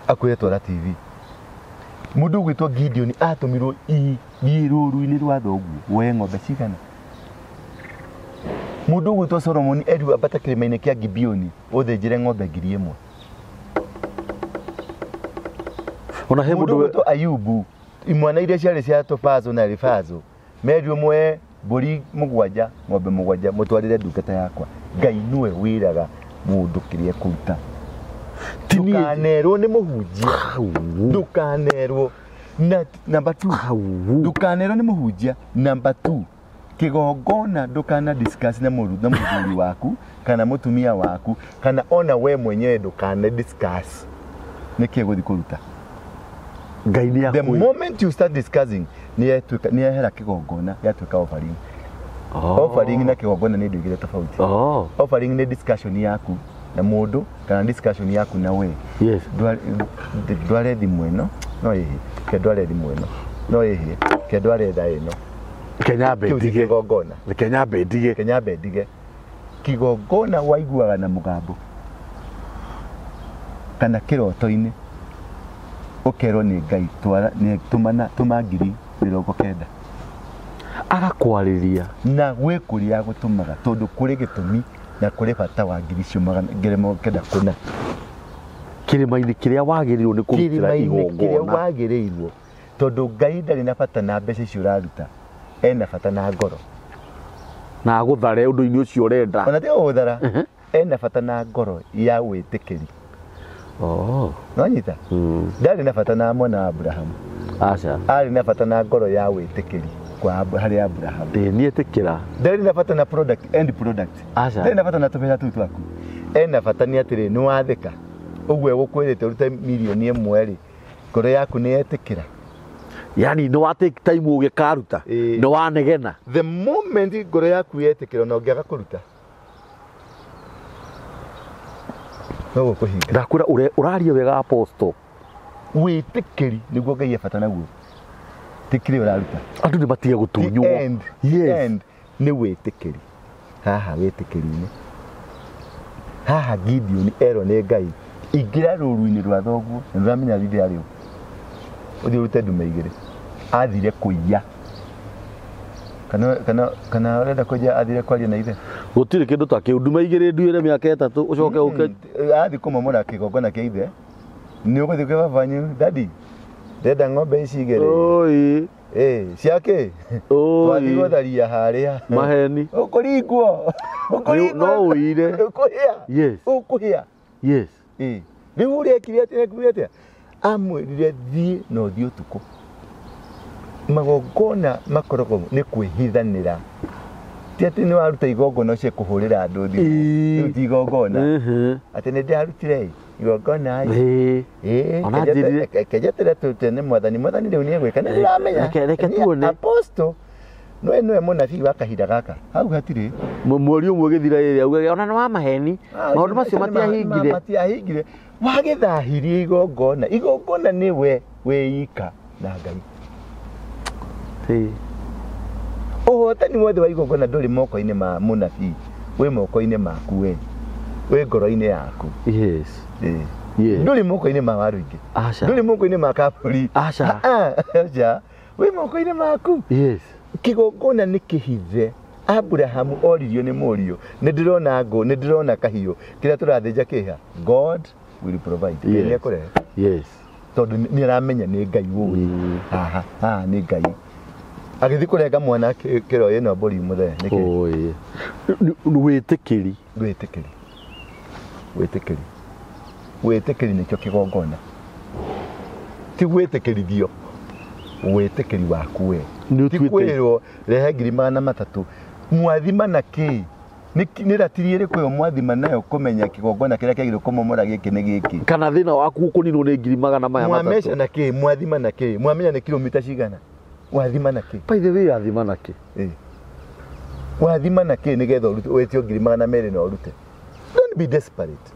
akwĩre twara TV mũndũ ũgwĩtwo Gideon atũmirwo rũru-inĩ rwa thoguo woe ng'ombe cigana mũndũ ũgwĩtwo Solomon Edu ambata kĩrĩma-inĩ kĩa Gibeoni ũthĩnjĩre ng'ombe 1,000 ona he mũndũ ũgwĩtwo Ayubu imwana iria ciarĩ cia Tofazo na Elifazo merio mwe mbũri 7 ng'ombe 7 mũtwarĩre ndungata yakwa. Ngai niwe wĩraga mũndũ kĩrĩa kũruta ndũkanerwo nĩ mũhunjia ndũkanerwo na number 2 ndũkanerwo nĩ mũhunjia number 2 kigongona ndukana discuss na mũthuri waku kana mũtumia waku kana ona we mwenyewe ndukana discuss nĩkĩ gũthi kũruta. Ngai nĩ the moment you start discussing ni ehera kigongona yatuĩka offering. Offering na kigongona nĩ indo igĩrĩ tofauti. Offering nĩ discussion yaku na mũndũ kana discussion yaku na we. Yes. Ndware thimũ ĩno no ĩhĩ ke ndware thimũ ĩno no ĩhĩ ke ndware tha ĩno Kenya bendige kigongona waiguaga na mũgambo kana kĩroto-inĩ ũkerwo nĩ Ngai tuma 90,000 agakwarĩria na gwĩ kũrĩa gũtũmaga tondũ kũrĩ gĩtũmi na kũrĩ bata wa 900 kuna kĩrĩma-inĩ kĩrĩa wagĩrĩirwo nĩ kũrutĩra igongona wagĩrĩirwo tondũ Ngai ndarĩ na bata na mbeca icio ũraruta ena bata na ngoro na gũthare ũndũ-inĩ ũcio ũrenda ona tiga gũthara ena bata na ngoro ya wĩtĩkĩri. No nyita ndarĩ na bata na mwana wa Abraham arĩ na bata na ngoro ya wĩtĩkĩri kwa harĩ Abraham niĩ tĩkĩra ndarĩ na bata na end product ndarĩ na bata na tũbeca tũu twaku ena bata nĩ atĩrĩ nĩ wathĩka ũguo egũkwĩrĩte ũrute 1,000,000 rĩ ngoro yaku nĩ yetĩkĩra yani no take time ũgĩkaruta no wanegena the moment ngoro yaku yetĩkĩra no ngĩaga kũruta no gũkũhinga ndakwĩra ũraria wega apostle wĩtĩkĩri nĩguo Ngai ebata naguo tikĩrĩ ũraruta andũ nĩ matige gũtunywo end nĩ wĩtĩkĩri haha wĩtĩkĩri-inĩ haha Gideon erwo nĩ Ngai ingĩra rũru-inĩ rwa thoguo na ndĩramenya rĩrĩ arĩo ũthiĩ ũrute ndume 2 athire kũiya kana ũrenda kũiya athire kwaria na ithe gũtirĩ kĩndũ ta kĩu ndume 2 nduĩre mĩaka 3 ũcoke ũke athi kũmomora kĩgongona kĩa ithe nĩ ũgũthiĩ kwa babanyu daddy ndenda ng'ombe ici 2 ciake twathi gũtharia harĩa maheni ũkũringwo no ũire ũkũhĩa rĩu ũrĩekire atĩa amwĩrire thiĩ na ũthiĩ ũtukũ. Magongona makoragwo nĩ kwĩhithanĩra ti atĩ nĩ waruta igongona ũcio kũhũrĩra andũ thimũ ti igongona atĩ nĩ ndĩarutire igongona kenjetĩre tũtene mwathani rĩu nĩ egwĩka nĩ ndĩramenya apostle nowe mũnabii wa kahinda gaka hau hatirĩ mweri ũmwe gĩthira ĩrĩa augaga ona nĩ wa maheni maũndũ macio matiahingire wagĩthahirie igongona nĩwe wĩika na Ngai ũhotani wothe wa igongona ndũrĩ moko-inĩ ma mũnabii wĩ moko-inĩ maku we wĩ ngoro-inĩ yaku ndũrĩ moko-inĩ ma waru ingĩ ndũrĩ moko-inĩ ma kabũri wĩ moko-inĩ maku kigongona nĩ kĩhithe. Abrahamu oririo nĩ mũriũ nĩ ndĩrona ngũ nĩ ndĩrona kahiũ kĩrĩa tũrathĩnja kĩha God will provide nĩ ekũrehe tondũ nĩ aramenya nĩ Ngai ũĩ nĩ Ngai agĩthiĩ kũrenga mwana kĩro ĩno mbũri mũthee nĩkĩ wĩtĩkĩri nĩkĩo kigongona ti gwĩtĩkĩrithio wĩtĩkĩri waku we ti kwĩrwo rehe 300 mwathima na kĩ nä ratiri ä rä kå yo mwathima nayo kå menya kä gongona kä rä a kä agä rwo kå momora gä kä nä gä kä kana thä na waku kå ninwo nä ngiri magana maya mwameca na kä mwathima na kä mwamenya nä kilomita cigana wathima na kä by the way yathima na kä wathima na kä nä getha wetio ngiri magana merä na å rute. Don't be desperate.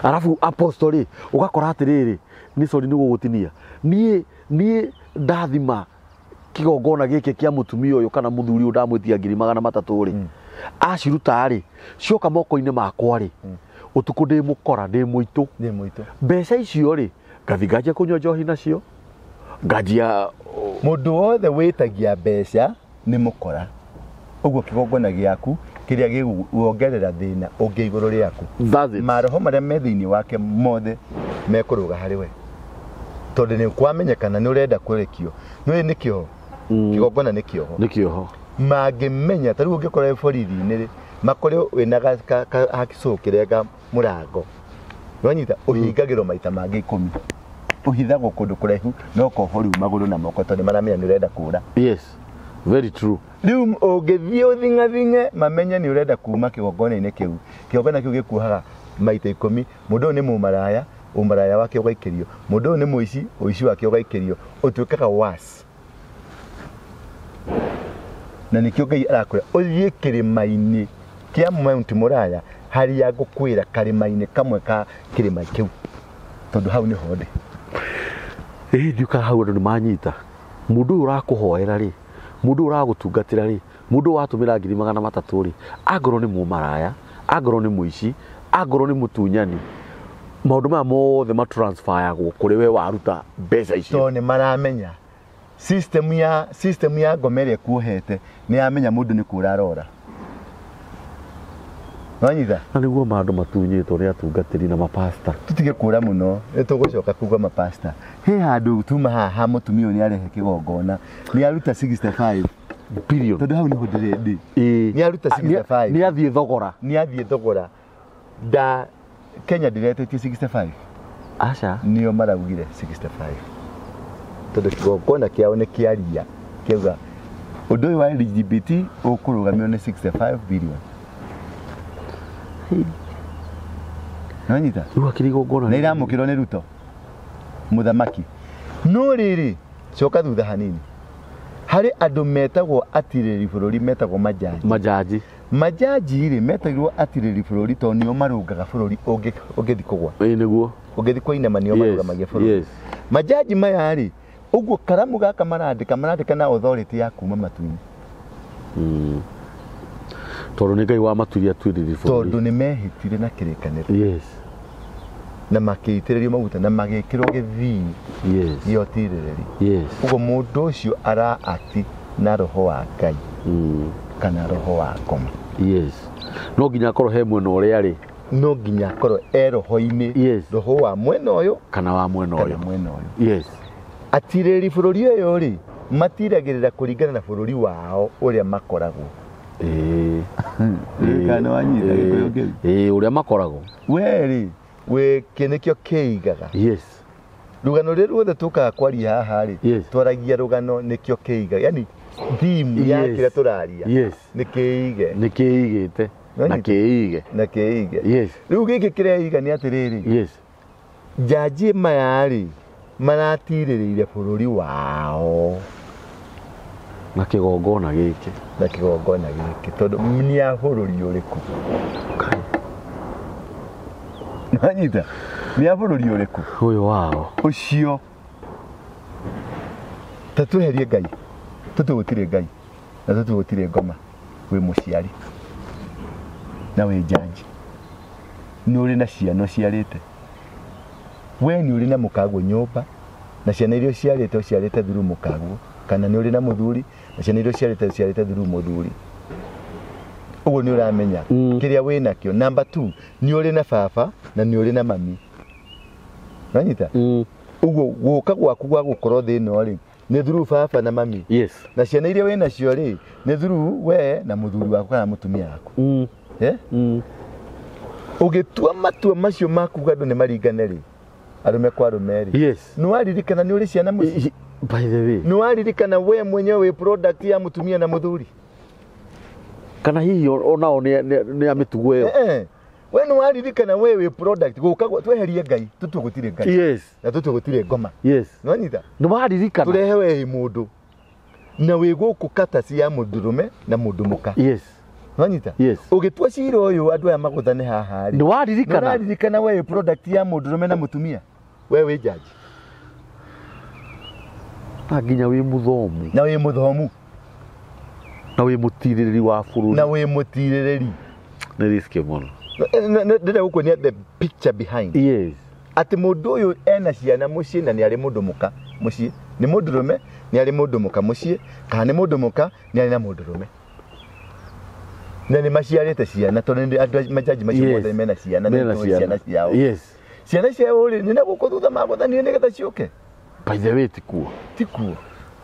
Arabu apostoli ugakora atiriri ni sori ni gugutinia nie ndathima kigongona giki kia mutumia uyu kana muthuri ndamwitia ngiri magana matatu ri aciruta ri cioka moko-ini makwa ri utuku ndi mukora ndi muitu mbeca icio ri ngathigaje kunywa njohi nacio ngajia mundu wothe witagia mbeca ni mukora uguo kigongona giaku kiria giguongerera thina ungi iguru riaku maroho maria me thiini wake mothe mekuruga hari we tondu ni kwamenyekana ni urenda kurekio ni nikio kigongona nikio mangimenya tari ungikora borithi-ini ri makore wina hakicukirega murango nwanyita uhingagirwo maita mangi 10 uhithagwo kundu kuraihu no koho riu maguru na moko tondu maramenya ni urenda kura. Yes, very true. Riu ungithie uthingathinge mamenye ni urenda kuma kigongona-ini kiu kigongona kiu gikuhaga maita 10 mundu ni mumaraya umaraya wake ugaikirio mundu ni muici uici wake ugaikirio utuikaga was na nikio Ngai arakwira uthie kirima-ini kia Mount Muraya hari ya gukwira karima-ini kamwe ka kirima kiu tondu hau ni hode ndiuka hau andu ni manyita mundu urakuhoera ri mundu uragutungatira ri mundu watumira ngiri magana matatu ri agoro ni mumaraya agoro ni muici agoro ni mutunyani maundu maya mothe matransferagwo kuri we waruta mbeca icio to ni maramenya system ya ngomere kuohete ni amenya mundu ni kura arora nwanyitha na niguo maundu matunyitwo ni atungatiri na mapasta tutige kura muno ni tugucoka kuga mapasta he handu tuma haha mutumia ni arehe kigongona ni aruta 65 billion tondu hau ni ho ndiredi ni aruta 65 ni athie thogora da Kenya ndiretetie 65 aca nio maraugire 65 tondu kigongona kiao ni kiaria kiuga undu uyu wa LGBT ukurugamio ni 65 billion nwanyita riu akirigongona na iramukirwo ni Ruto muthamaki no riri coka thutha hanini hari andu metagwo atiriri bururi metagwo majaji ri metagwo atiriri bururi to nio marungaga bururi ungithi kugwa niguo ungithi kuinama nio marungamagia bururi majaji maya ri uguo karamu gaka marandika na authority ya kuma matu-ini tondu ni Ngai wa maturia atiriri bururi tondu ni mehitire na kirikaniro yes na makiitiririo maguta na magikirwo githii yotiriri uguo mundu ucio ara ati na roho wa Ngai kana roho wa ngoma no nginya akorwo he mwena uria ri no nginya akorwo roho-ini roho wa mwena uyu kana wa mwena uyu atiriri bururi uyu ri matiragirira kuringana na bururi wao uria makoragwo kana wanyita gikoyo uria makoragwo weri we kinekio kiigaga rugano riru ruothe tukaga kwaria haha ri twaragia rugano nikio kiiga yani theme ya kira turaria ni kiigite na kiige riu giki kireiga ni atiriri jaji mayari maratiririire bururi wao na kigongona giki tondu ni a bururi uriku nwanyita ni a bururi uriku uyu wao ucio tatuherie Ngai tutugutire Ngai na tutugutire ngoma wi muciari na wi jaji ni uri na ciana ciarite we ni uri na mukago nyumba na ciana irio ciarite thuru mukago kana ni uri na muthuri na ciana irio ciarite thuru muthuri uguo ni uramenya kiria wina kio. Number 2 ni uri na baba na ni uri na mami nwanyita uguo guka gwaku gwa gukorwo thino ri ni thuru baba na mami na ciana iria wina cio ri ni thuru we na muthuri waku kana mutumia waku ugitua matua macio maku andu ni maringane ri arume kwa arume ri ni waririkana ni uri ciana muci by the way ni waririkana we mwenyewe product ya mutumia na muthuri kana hihi onao nĩ amĩtugo ĩyo we nĩ waririkana we wĩ product gũka tweherie Ngai tũtugũtire Ngai yes na tũtugũtire ngoma yes no nyita nĩ waririkana turehe we mũndũ na wĩ gũkũ katasi ya mũndũrũme na mũndũ mũka yes no nyita yes ũgĩtua cira ũyũ andũ aya magũthane haha nĩ waririkana we wĩ product ya mũndũrũme na mũtumia we wĩ judge na nginya wĩ mũthomu na wĩ mũthomu na wĩ mũtirĩrĩri wa bũrũri na wĩ mũtirĩrĩri nĩ risk mũno ndĩrenda gũkuonia the picture behind yes atĩ mũndũ ũyũ ena ciana mũciĩ na nĩ arĩ mũndũ mũka mũciĩ nĩ mũndũrũme nĩ arĩ mũndũ mũka mũciĩ kana nĩ mũndũ mũka nĩ arĩ na mũndũrũme na nĩ maciarĩte ciana tondũ andũ majaji macio mothe mena ciana na ciana ciao yes ciana ciao rĩ nĩ na gũkũ thutha magũthanio nĩgetha ciũke by the way tikuo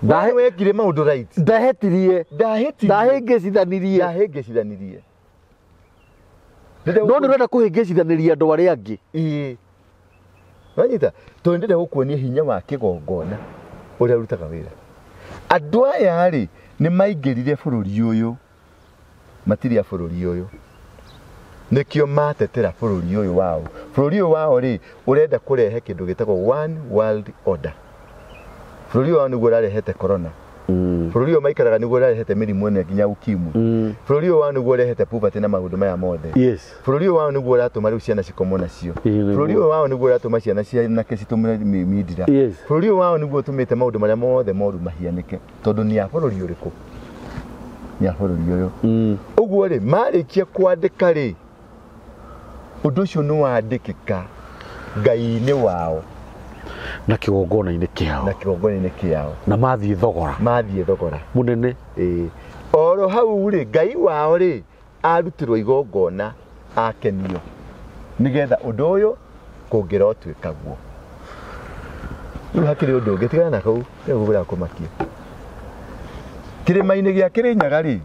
ndahe wekire maũndũ right ndahĩtirie ndahĩngĩcithanirie no nĩrenda kũhĩngĩcithanĩria andũ arĩa angĩ wanyita tondũ ndĩrenda gũkuonia hinya wa kĩgongona ũrĩa ũrutaga wĩra andũ aya rĩ nĩ maingĩrire bũrũri ũyũ matirĩ a bũrũri ũyũ nĩkĩo matetera bũrũri ũyũ wao rĩ ũrenda kũrehe kĩndũ gĩtagwo one world order bũrũri wao nĩguo ũrarehete corona bũrũri ũyũ maikaraga nĩguo ũrarehete mĩrimũ ĩno nginya ukimwi bũrũri ũyũ wao nĩguo ũrehete poverty na maũndũ maya mothe bũrũri ũyũ wao nĩguo ũratũma rĩu ciana cikomwo nacio bũrũri ũyũ wao nĩguo ũratũma ciana cianake citũmĩre mindira bũrũri ũyũ wao nĩguo ũtũmĩte maũndũ marĩa mothe moru mahianĩke tondũ nĩ a bũrũri ũrĩkũ nĩ a bũrũri ũyũ ũguo rĩ marĩkia kwandĩka rĩ ũndũ ũcio nĩ wandĩkĩka Ngai-inĩ wao na kĩgongona-inĩ kĩao na mathiĩ thogora mũnene oro hau rĩ Ngai wao rĩ arutirwo igongona akenio nĩgetha ũndũ ũyũ kũngĩra ũtuĩka guo rĩu hakĩrĩ ũndũ ũngĩ tigana na kau nĩguo kũmakia kĩrĩma-inĩ gĩa Kĩrĩnyaga rĩ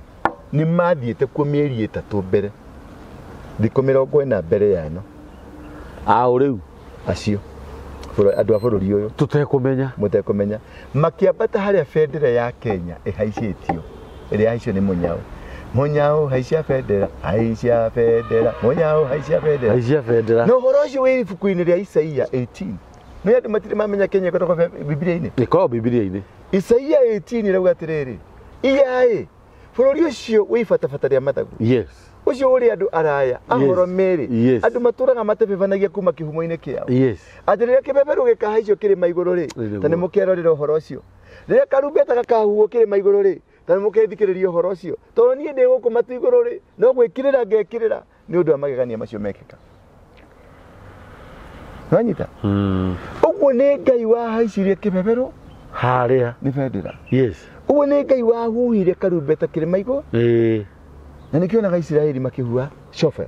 nĩ mathiĩte kuo mĩeri 3 mbere thikũ 40 mbere yano rĩu acio andũ a bũrũri ũyũ mũtekũmenya makĩambata harĩa bendera ya Kenya ĩhaicĩtio ĩrĩa yahaicĩtio nĩ Mũnyao haicia bendera Mũnyao haicia bendera no ũhoro ũcio wĩ ibuku-inĩ rĩa Isaia 18 nĩ andũ matirĩ mamenya Kenya ĩkoragwo Biblia-inĩ ĩkoragwo Biblia-inĩ Isaia 18 ĩrauga atĩrĩrĩ iyaĩ bũrũri ũcio wĩ batabata rĩa mathagu ucio uri andu araya ahoro meri andu maturaga matebebanagia kuma kihumo-ini kiao atiriria kibeberu gikahaicio kirima iguru ri tani mukerorera uhoro ucio riria karumbeta gakahuo kirima iguru ri tani mukethikiriria uhoro ucio tondu nie ndi guku matu iguru ri no gwikirira ngekirira ni undu wa magegania macio mekika nanyita uguo ni Ngai wahaicirie kibeberu haria ni bendera uguo ni Ngai wahuhire karumbeta kirima iguru na nikionaga Israeli makihua shofe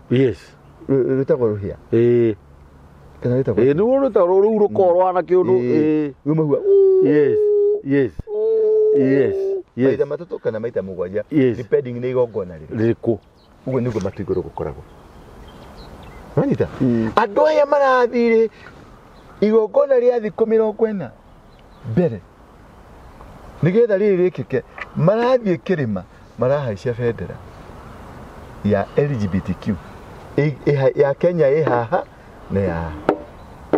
rutagwo ruhia kana rutagwo ni rutagwo ruru rukorwa na kiundu rumahua maita matatu kana maita mugwanja depending ni igongona ririku uguo niguo matiguru gukoragwo nanyita andu aya marathire igongona ria thikũ 40 mbere nigetha riri rikike marathie kirima marahaicia bendera ya LGBTQ ya Kenya haha na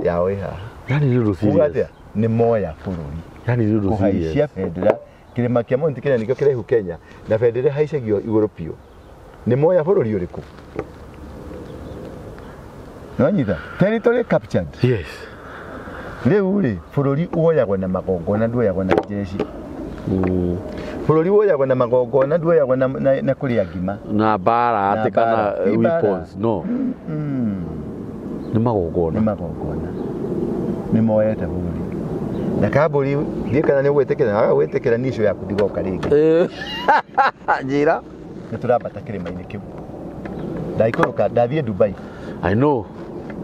yao haha yani ndio serious ni moya bũrũri yani ndio serious kuhaicia bendera kirima kia Mount Kenya nikio kirehu Kenya na bendera haicagio igũrũ piũ ni moya bũrũri ũrĩkũ nanyita territory captured rĩu rĩ bũrũri woyagwo na magongona nduoyagwo na jeshi bũrũri woyagwo na magongona nduoyagwo na kũrĩa ngima na bara ati kana weapons no ni magongona ni moyete bũrũri na kaburi ndikana ni gwĩtĩkĩra nicio yaku ndigoka rĩngĩ njĩra nĩ turambata kĩrĩma-inĩ kĩu ndaikũrũka ndathiĩ Dubai I know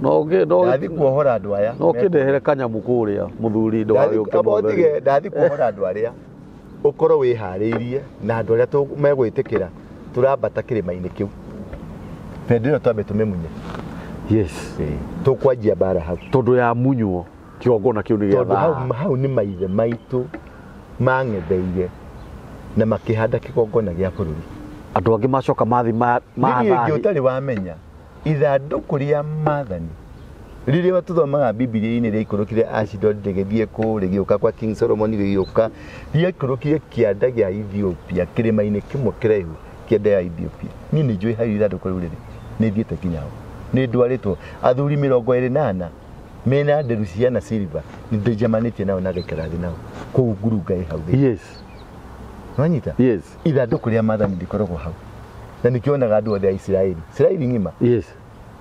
no ndathi kuohora andũ aya no kĩndehere kanyamu kũrĩa mũthuri ndo warĩ ũkĩmũtheri ndathi kuohora andũ arĩa ukorwo wiharĩirie na andũ arĩa megwĩtĩkĩra turambata kĩrĩma-inĩ kĩu bendera twambe tũmĩmunye tukwanjia bara hau tondu ya munywo kĩgongona kĩu nĩ gĩatha hau nĩ maithe maitũ mang'etheire na makĩhanda kĩgongona gĩa bũrũri andå angä macoka mathi ningä å tarä wamenya ithandåkå rä a mathani rä rä a tåthomaga bibilia-inä rä aikå rå kire Ashdod rä gä thiä kå rä gä å ka kwa King Solomon rä gä å ka rä aikå rå kire kä anda gä a Ethiopia kä rä ma-inä kä mwe kä raihu kä anda ya Ethiopia niä nä njå harä ithandåkå rä u rä rä nä thiä te nginya ho nä ndwarä two athuri 24 mena nderu ciana silver nä ndänjamanä tie nao nagaikara thä nao kå u ngurunga ä hau nwanyita ithandåkå rä a mathani ndä koragwo hau na nä kä onaga andå othe a Isiraeli ng'ima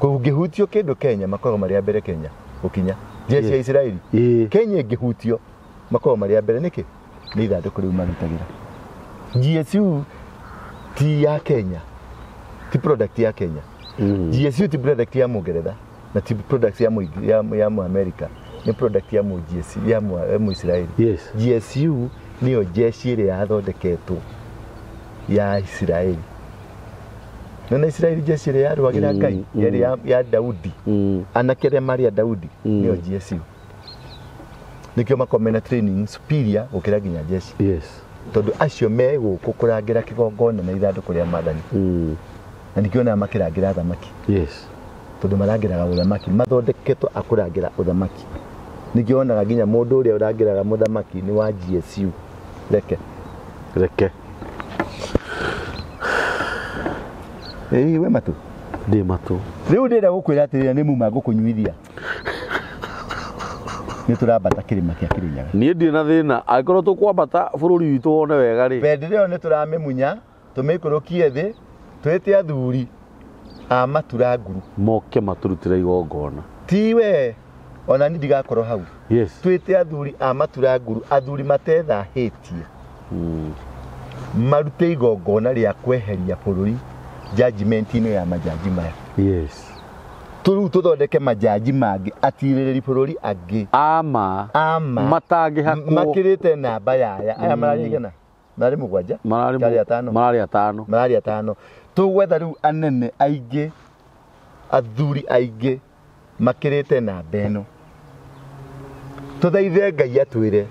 kå ngä hutio kä ndå Kenya makoragwo marä a mbere Kenya gå kinya njia cia Isiraeli Kenya ĩngĩ hutio makoragwo marĩ a mbere nĩkĩ nĩ ithandũkũ rĩu marutagĩra GSU ti ya Kenya ti product ya Kenya GSU ti product ya Mũngeretha na ti product ya America nĩ product ya GSU ya Israeli GSU nĩyo jeshi ĩrĩa yathondeketwo ya Israeli na Israeli jeshi ĩrĩa yarũagĩra Ngai ya Daudi anake arĩa marĩ a Daudi nĩyo GSU nikio makomena training superior gũkĩra nginya jeshi tondũ acio me gũkũ kũrangĩra kĩgongona na ithandũkũ rĩa Maathani na nikio na makĩrangĩra thamaki tondũ marangĩraga ũthamaki mathondeketwo akũrangĩra ũthamaki nikio onaga nginya mũndũ ũrĩa ũrangĩraga mũthamaki nĩ wa GSU reke we matu ndĩ matu rĩu ndĩrenda gũkwĩra atĩrĩrĩ nĩ muma ngũkũnyuithia nĩ tũrambata kĩrĩma kĩa Kĩrĩnyaga niĩ ndirĩ na thĩna angĩkorwo tũkwambata bũrũri witũ wone wega rĩ bendera ĩyo nĩ tũramĩmunya tũmĩikũrũkie thĩ twĩte athuri a matura nguru moke maturutĩre igongona tiwe ona ni ndigakorwo hau twĩte athuri a matura nguru athuri matethahĩtie marute igongona rĩa kweheria bũrũri judgment-inĩ ya majaji maya tũrĩu tũthondeke majaji mangĩ atirĩrĩri bũrũri angĩ ama matangĩhakwo makĩrĩte namba yaya aya mararĩ igana mararĩ mũgwanja mararĩ atano tũgwetha rĩu anene aingĩ athuri aingĩ makĩrĩte namba ĩno tũthaithe Ngai atwĩre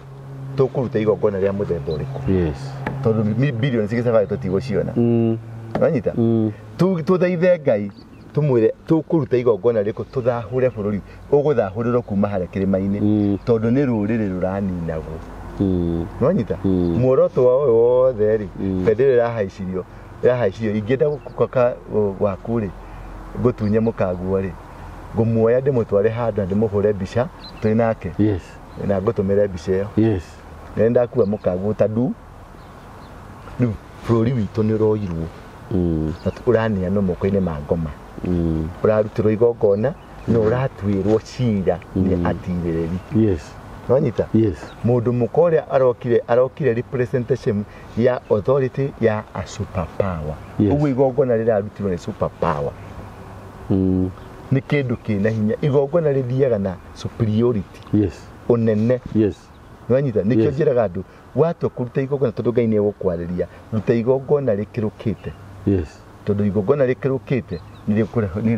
tũkũruta igongona rĩa mũthemba ũrĩkũ tondũ bilioni cigĩcabaga tũtigũciona wanyita tũthaithe Ngai tumwire tukuruta igongona rĩkũ tũthahũre bũrũri ũgũthahũrĩrwo kuma harĩa kĩrĩma-inĩ tondũ nĩ rũrĩrĩ rũraninagwo nwanyita muoroto wao wothe rĩ bendera ĩrahaicirio ingĩenda gũka waku rĩ ngũtunye mũkaguo rĩ ngũmuoya ndĩmũtware handũ na ndĩmũhũre mbica twĩ nake na ngũtũmĩre mbica ĩyo na ndakua mũkaguo tondũ rĩu bũrũri witũ nĩ ũroirwo na ũraneanwo moko-inĩ ma ngoma ũrarutĩrwo igongona na ũratuĩrwo cira nĩ atirĩrĩri nwanyita mũndũ mũka ũrĩa arokire representation ya authority ya a super power ũguo igongona rĩrarutirwo nĩ super power nĩ kĩndũ kĩna hinya igongona rĩthiaga na superiority ũnene nwanyita nĩkĩo njĩraga andũ watua kũruta igongona tondũ Ngai nĩ egũkwarĩria ruta igongona rĩkĩrũkĩte tondũ igongona rĩkĩrũkĩte nĩ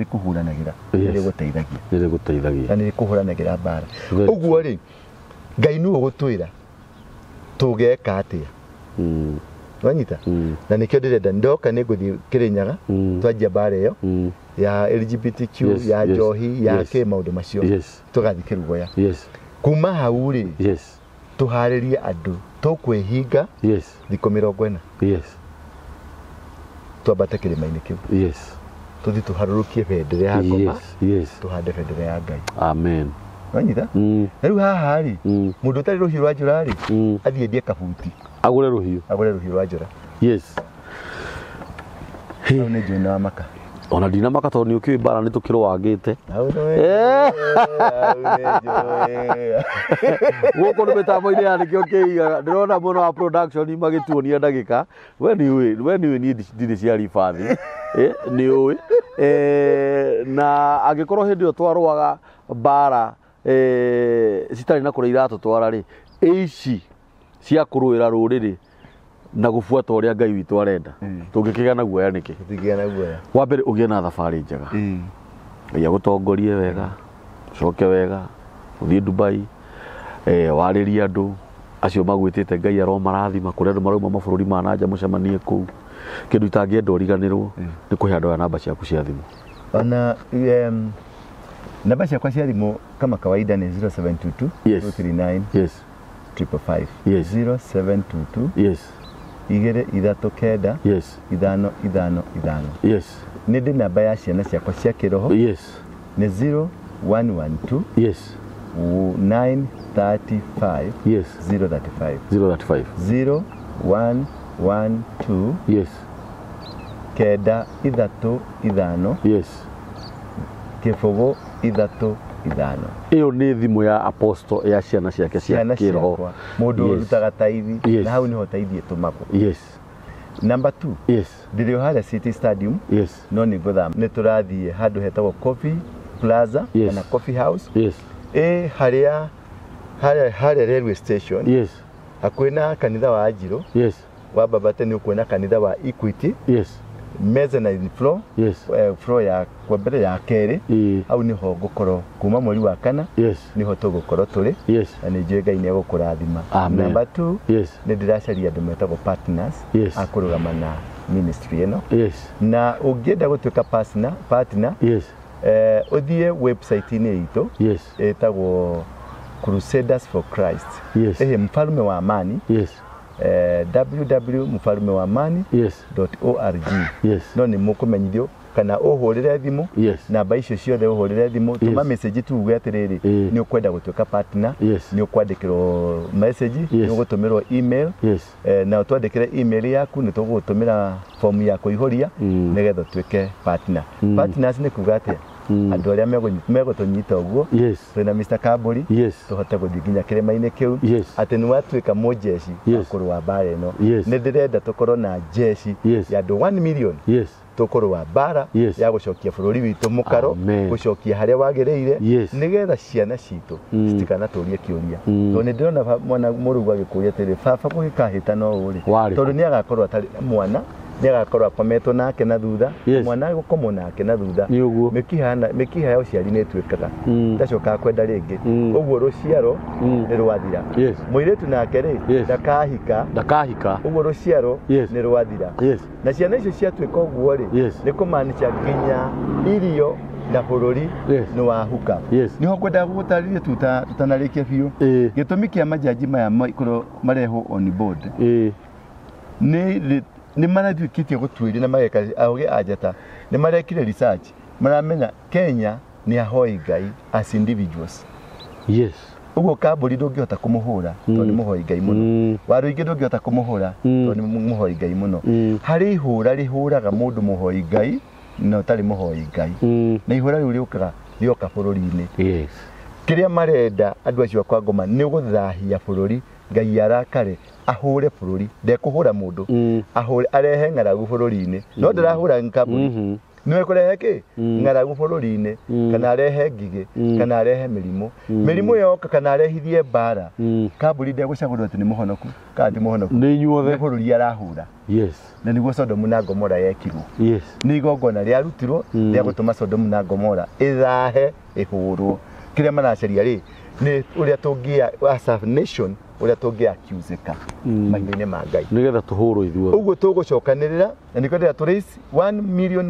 rĩkũhũranagĩra nĩ rĩgũteithagia na nĩ rĩkũhũranagĩra mbara ũguo rĩ Ngai nĩ ũgũtwĩra tũgeka atĩa wanyita na nĩkĩo ndĩrenda ndoka nĩ ngũthiĩ Kĩrĩnyaga twanjia mbara ĩyo ya LGBTQ ya njohi ya kĩ maũndũ macio tũgathiĩ Kĩrugoya kuma hau rĩ tũharĩrie andũ tũkwĩhinga thikũ 40 twambate kĩrĩma-inĩ kĩu tũthiĩ tũharũrũkie bendera ya ngoma tũhande bendera ya Ngai amen wanyita na rĩu haha rĩ mũndũ ũtarĩ rũhiũ rwa njora rĩ athiĩ endie kabuti agũre rũhiũ rwa njora hau nĩ njũĩ na maka ona ndinamaka tondũ nĩ ũkĩũĩ mbara nĩ tũkĩrũangĩte gũkũ nĩ mĩtambo-inĩ ya nĩkĩo kĩigaga ndĩrona mwena wa production magĩtuonia ndagĩka we nĩ ũĩ niĩ ndirĩ cia ribathi nĩ ũĩ na angĩkorwo hĩndĩ ĩyo twarũaga mbara citarĩ na kũrĩa iratũtwara rĩ ici cia kũrũĩra rũrĩrĩ na gũbuata ũrĩa Ngai witũ arenda tũngĩkĩgĩa na guoya nĩkĩ wa mbere ũgĩe na thabarĩ njega Ngai agũtongorie wega ũcoke wega ũthiĩ Dubai warĩrie andũ acio magwĩtĩte Ngai aromarathima kũrĩa andũ marauma mabũrũri ma nanja mũcemanie kũu kindu itangĩenda ũriganĩrwo nĩ kũhe andũ aya namba ciaku cia thimũ. Ona namba ciakwa cia thimũ kama kawaida ni 0722 239 555. 0722 239 555. Nĩ ndĩ namba ya ciana ciakwa cia kĩroho nĩ 0112 935 035. 0112 kenda ithatũ ithano kĩbũgũ ithatũ ithano. Iyo nĩ thimũ ya apostle ya ciana ciake cia kĩroho. Mũndũ ũrutaga taithi na hau niho taithi ĩtũmagwo. Number 2 ndĩrĩ harĩa City Stadium no nĩ ngũthama nĩ tũrathiĩ handũ hetagwo Coffee Plaza kana Coffee House harĩa railway station hakuhĩ na kanitha wa Ajiro wa Babate nĩ ũkuona kanitha wa Equity mezzanine floor floor ya kwa mbere ya kerĩ au niho ngũkorwo kuma mweri wa kana niho tũgũkorwo tũrĩ na nĩ njũĩ Ngai nĩ egũkũrathima. Number 2 nĩ ndĩracaria andũ metagwo partners akũrũgama na ministry ĩno na ũngĩenda gũtuĩka partner ũthiĩ website-inĩ itũ ĩtagwo Crusaders for Christ mfalme wa amani www.mfalmewamani.org no nĩ mũkũmenyithio kana ũhũrĩre thimũ namba icio ciothe ũhũrĩre thimũ tuma message tu uge atĩrĩrĩ nĩ ũkwenda gũtuĩka partner nĩ ũkwandĩkĩrwo message nĩ ũgũtũmĩrwo email na ũtwandĩkĩre email yaku nĩ tũgũgũtũmĩra form ya kũihũria nĩgetha ũtuĩke partner. Partners nĩ kuga atĩa andũ arĩa megũtũnyita ũguo twĩna Mr. Kamburi tũhote gũthiĩ nginya kĩrĩma-inĩ kĩu atĩ nĩ watuĩka mũjeshi akũrũa mbara ĩno. Nĩ ndĩrenda tũkorwo na jeshi ya andũ 1 million tũkũrũa mbara ya gũcokia bũrũri witũ mũkaro gũcokia harĩa wagĩrĩire nĩgetha ciana citũ citikanatũrie kĩũria. Tondũ nĩ ndĩrona mwana mũrũgu agĩkũria atĩrĩ baba gũgĩkahĩta no ũrĩ tondũ nĩ agakorwo atarĩ mwana nĩ agakorwo akometwo nake na thutha mwana gũkomwo nake na thutha mĩkiha ya ũciari nĩ ĩtuĩkaga ndacokaga kwenda rĩngĩ ũguo rũciaro nĩ rwathira. Mũirĩtu nake rĩ ndakahika ũguo rũciaro nĩ rwathira na ciana icio ciatuĩka ũguo rĩ nĩ kũmaanisha nginya irio na bũrũri nĩ wahuka. Niho ngwendaga gũgũtarĩria tutanarĩkia biũ gĩtũmi kĩa majaji maya marehwo on board nĩ marathiũkĩtie gũtuĩria na mageka aũgĩ ajata nĩ marekire research maramenya Kenya nĩ ahoi Ngai as individuals. Ũguo Kamburi ndũngĩhota kũmũhũra tondũ nĩ mũhoi Ngai mũno. Warũingĩ ndũngĩhota kũmũhũra tondũ nĩ mũhoi Ngai mũno. Harĩ ihũra rĩhũraga mũndũ mũhoi Ngai na ũtarĩ mũhoi Ngai na ihũra rĩu rĩoka bũrũri-inĩ. Kĩrĩa marenda andũ acio kwa ngoma nĩ gũthahia bũrũri Ngai arakare ahũre bũrũri ndekũhũra mũndũ ahũre arehe ng'aragu bũrũri-inĩ no ndĩrahũra Kamburi nĩ kũrehe kĩ ng'aragu bũrũri-inĩ kana arehe ngigĩ kana arehe mĩrimũ yoka kana arehithie mbara Kamburi ndegũcagũrwo atĩ nĩ mũhonoku kana ti mũhonoku nĩ inyuothe bũrũri arahũra. Na nĩguo Sodomu na Gomora yekirwo nĩ igongona rĩarutirwo rĩa gũtũma Sodomu na Gomora ĩthahe ĩhũrwo. Kĩrĩa maracaria rĩ nĩ ũrĩa tũngĩa as a nation ũrĩa tũngĩaccuseka maitho-inĩ ma Ngai nĩgetha tũhũrwo ithuothe. Ũguo tũgũcokanĩrĩra na nĩ kwenda to raise 1 million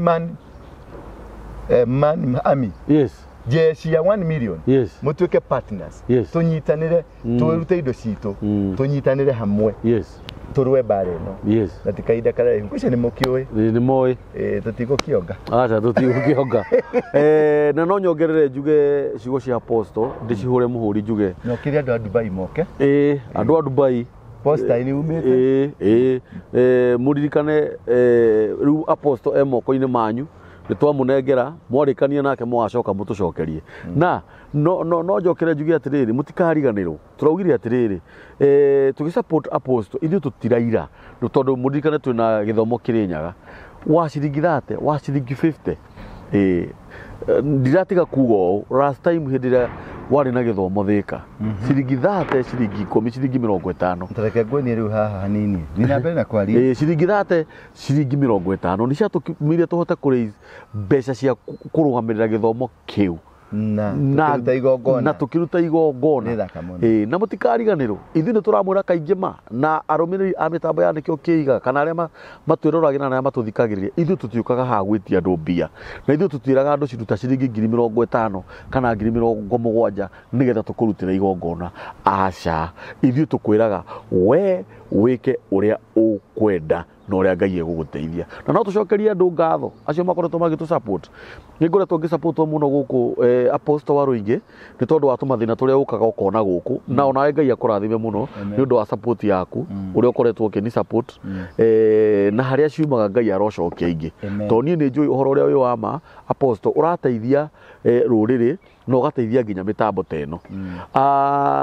man army jeshi ya 1 million mũtuĩke partners tũnyitanĩre tũrute indo citũ tũnyitanĩre hamwe tũrũe mbara ĩno na ti kahinda karaihu. Kucio nĩ mũkĩũĩ nĩ moĩ tũtigũkĩonga aca tũtigũkĩonga na no nyongerere njuge ciugo cia apostle ndĩcihũre mũhũri njuge no kĩrĩa andũ a Dubai moke andũ a Dubai posta-inĩ umĩte mũririkane rĩu apostle moko-inĩ manyu nĩ twamũnengera mwarĩkania nake mwacoka mũtũcokerie na no njokere njuge atĩrĩrĩ mũtikariganĩrwo tũraugire atĩrĩrĩ tũgĩsupport apostle ithuĩ tũtiraira tondũ mũririkane twĩna gĩthomo Kĩrĩnyaga wa ciringi 30 wa ciringi 50 ndiratiga kuga ũũ last time hĩndĩ ĩrĩa warĩ na gĩthomo Thĩka ciringi 30 ciringi 10 ciringi 50 tareke ngwenie rĩu haha hanini nina mbere na kwaria ciringi 30 ciringi 50 nĩ ciatũmirie tũhote kũraise mbeca cia kũrũgamĩrĩra gĩthomo kĩu na tukiruta igongona na mutikariganirwo ithuĩ nĩ tũramwĩra kaingĩ ma na arũmĩrĩri a mĩtambo ya nĩkĩo kĩiga kana arĩa matwĩroragira na arĩa matũthikagĩrĩria ithuĩ tũtiũkaga haha gwĩtia andũ mbia na ithuĩ tũtwĩraga andũ ciruta ciringi 50,000 kana 70,000 nĩgetha tũkũrutĩra igongona aca ithuĩ tũkwĩraga we wĩke ũrĩa ũkwenda na ũrĩa Ngai egũgũteithia na no tũcokerie andũ ngatho acio makoretwo magĩtũ support nĩ ngoretwo ngĩsupportwo mũno gũkũ apostle wa Ringi nĩ tondũ wa tũmathĩna tũrĩa ũkaga ũkona gũkũ na onawe Ngai akũrathime mũno nĩ ũndũ wa support yaku ũrĩa ũkoretwo ũkĩni support na harĩa ciumaga Ngai arocokia ingĩ tondũ niĩ nĩ njũĩ ũhoro ũrĩa wĩ wa ma apostle ũrateithia rũrĩrĩ no gateithia nginya mitambo teno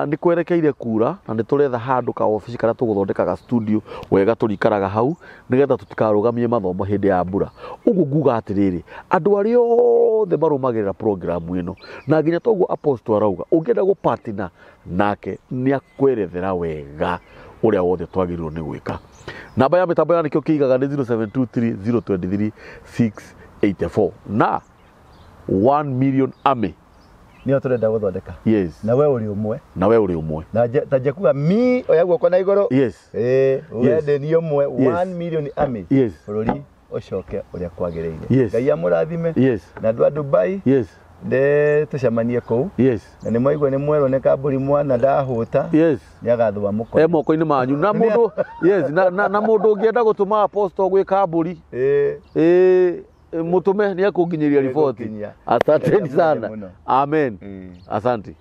ni kwerekeire kura na ni turetha handu ka office kana tuguthondekaga studio wega turikaraga hau nigetha tutikarugamie mathomo hindi ya mbura ugu nguga atiriri andu ari othe marumagirira program ino na nginya toguo apostle arauga ungienda gupatina nake ni akwerethera wega uria wothe twagirirwo ni gwika namba ya mitambo ya nikio kiigaga ni 0723023684 na 1 million army niyo turenda guthondeka yes na we uri umwe na taje kuga mi oya guoko na igoro yes wende ni umwe 1 million army yes bururi ocoke uria kwagereire yes Ngai amurathime yes na ndwa Dubai yes de tucemanie kuu yes na ni mwaigwa ni mwero ne kamburi mwana ndahuta yes ni agathwa muko moko-ini manyu na mundu yes na mundu ungienda gutuma apostle gwi kamburi mutume ni akunginyiria riboti asanteni sana amen asante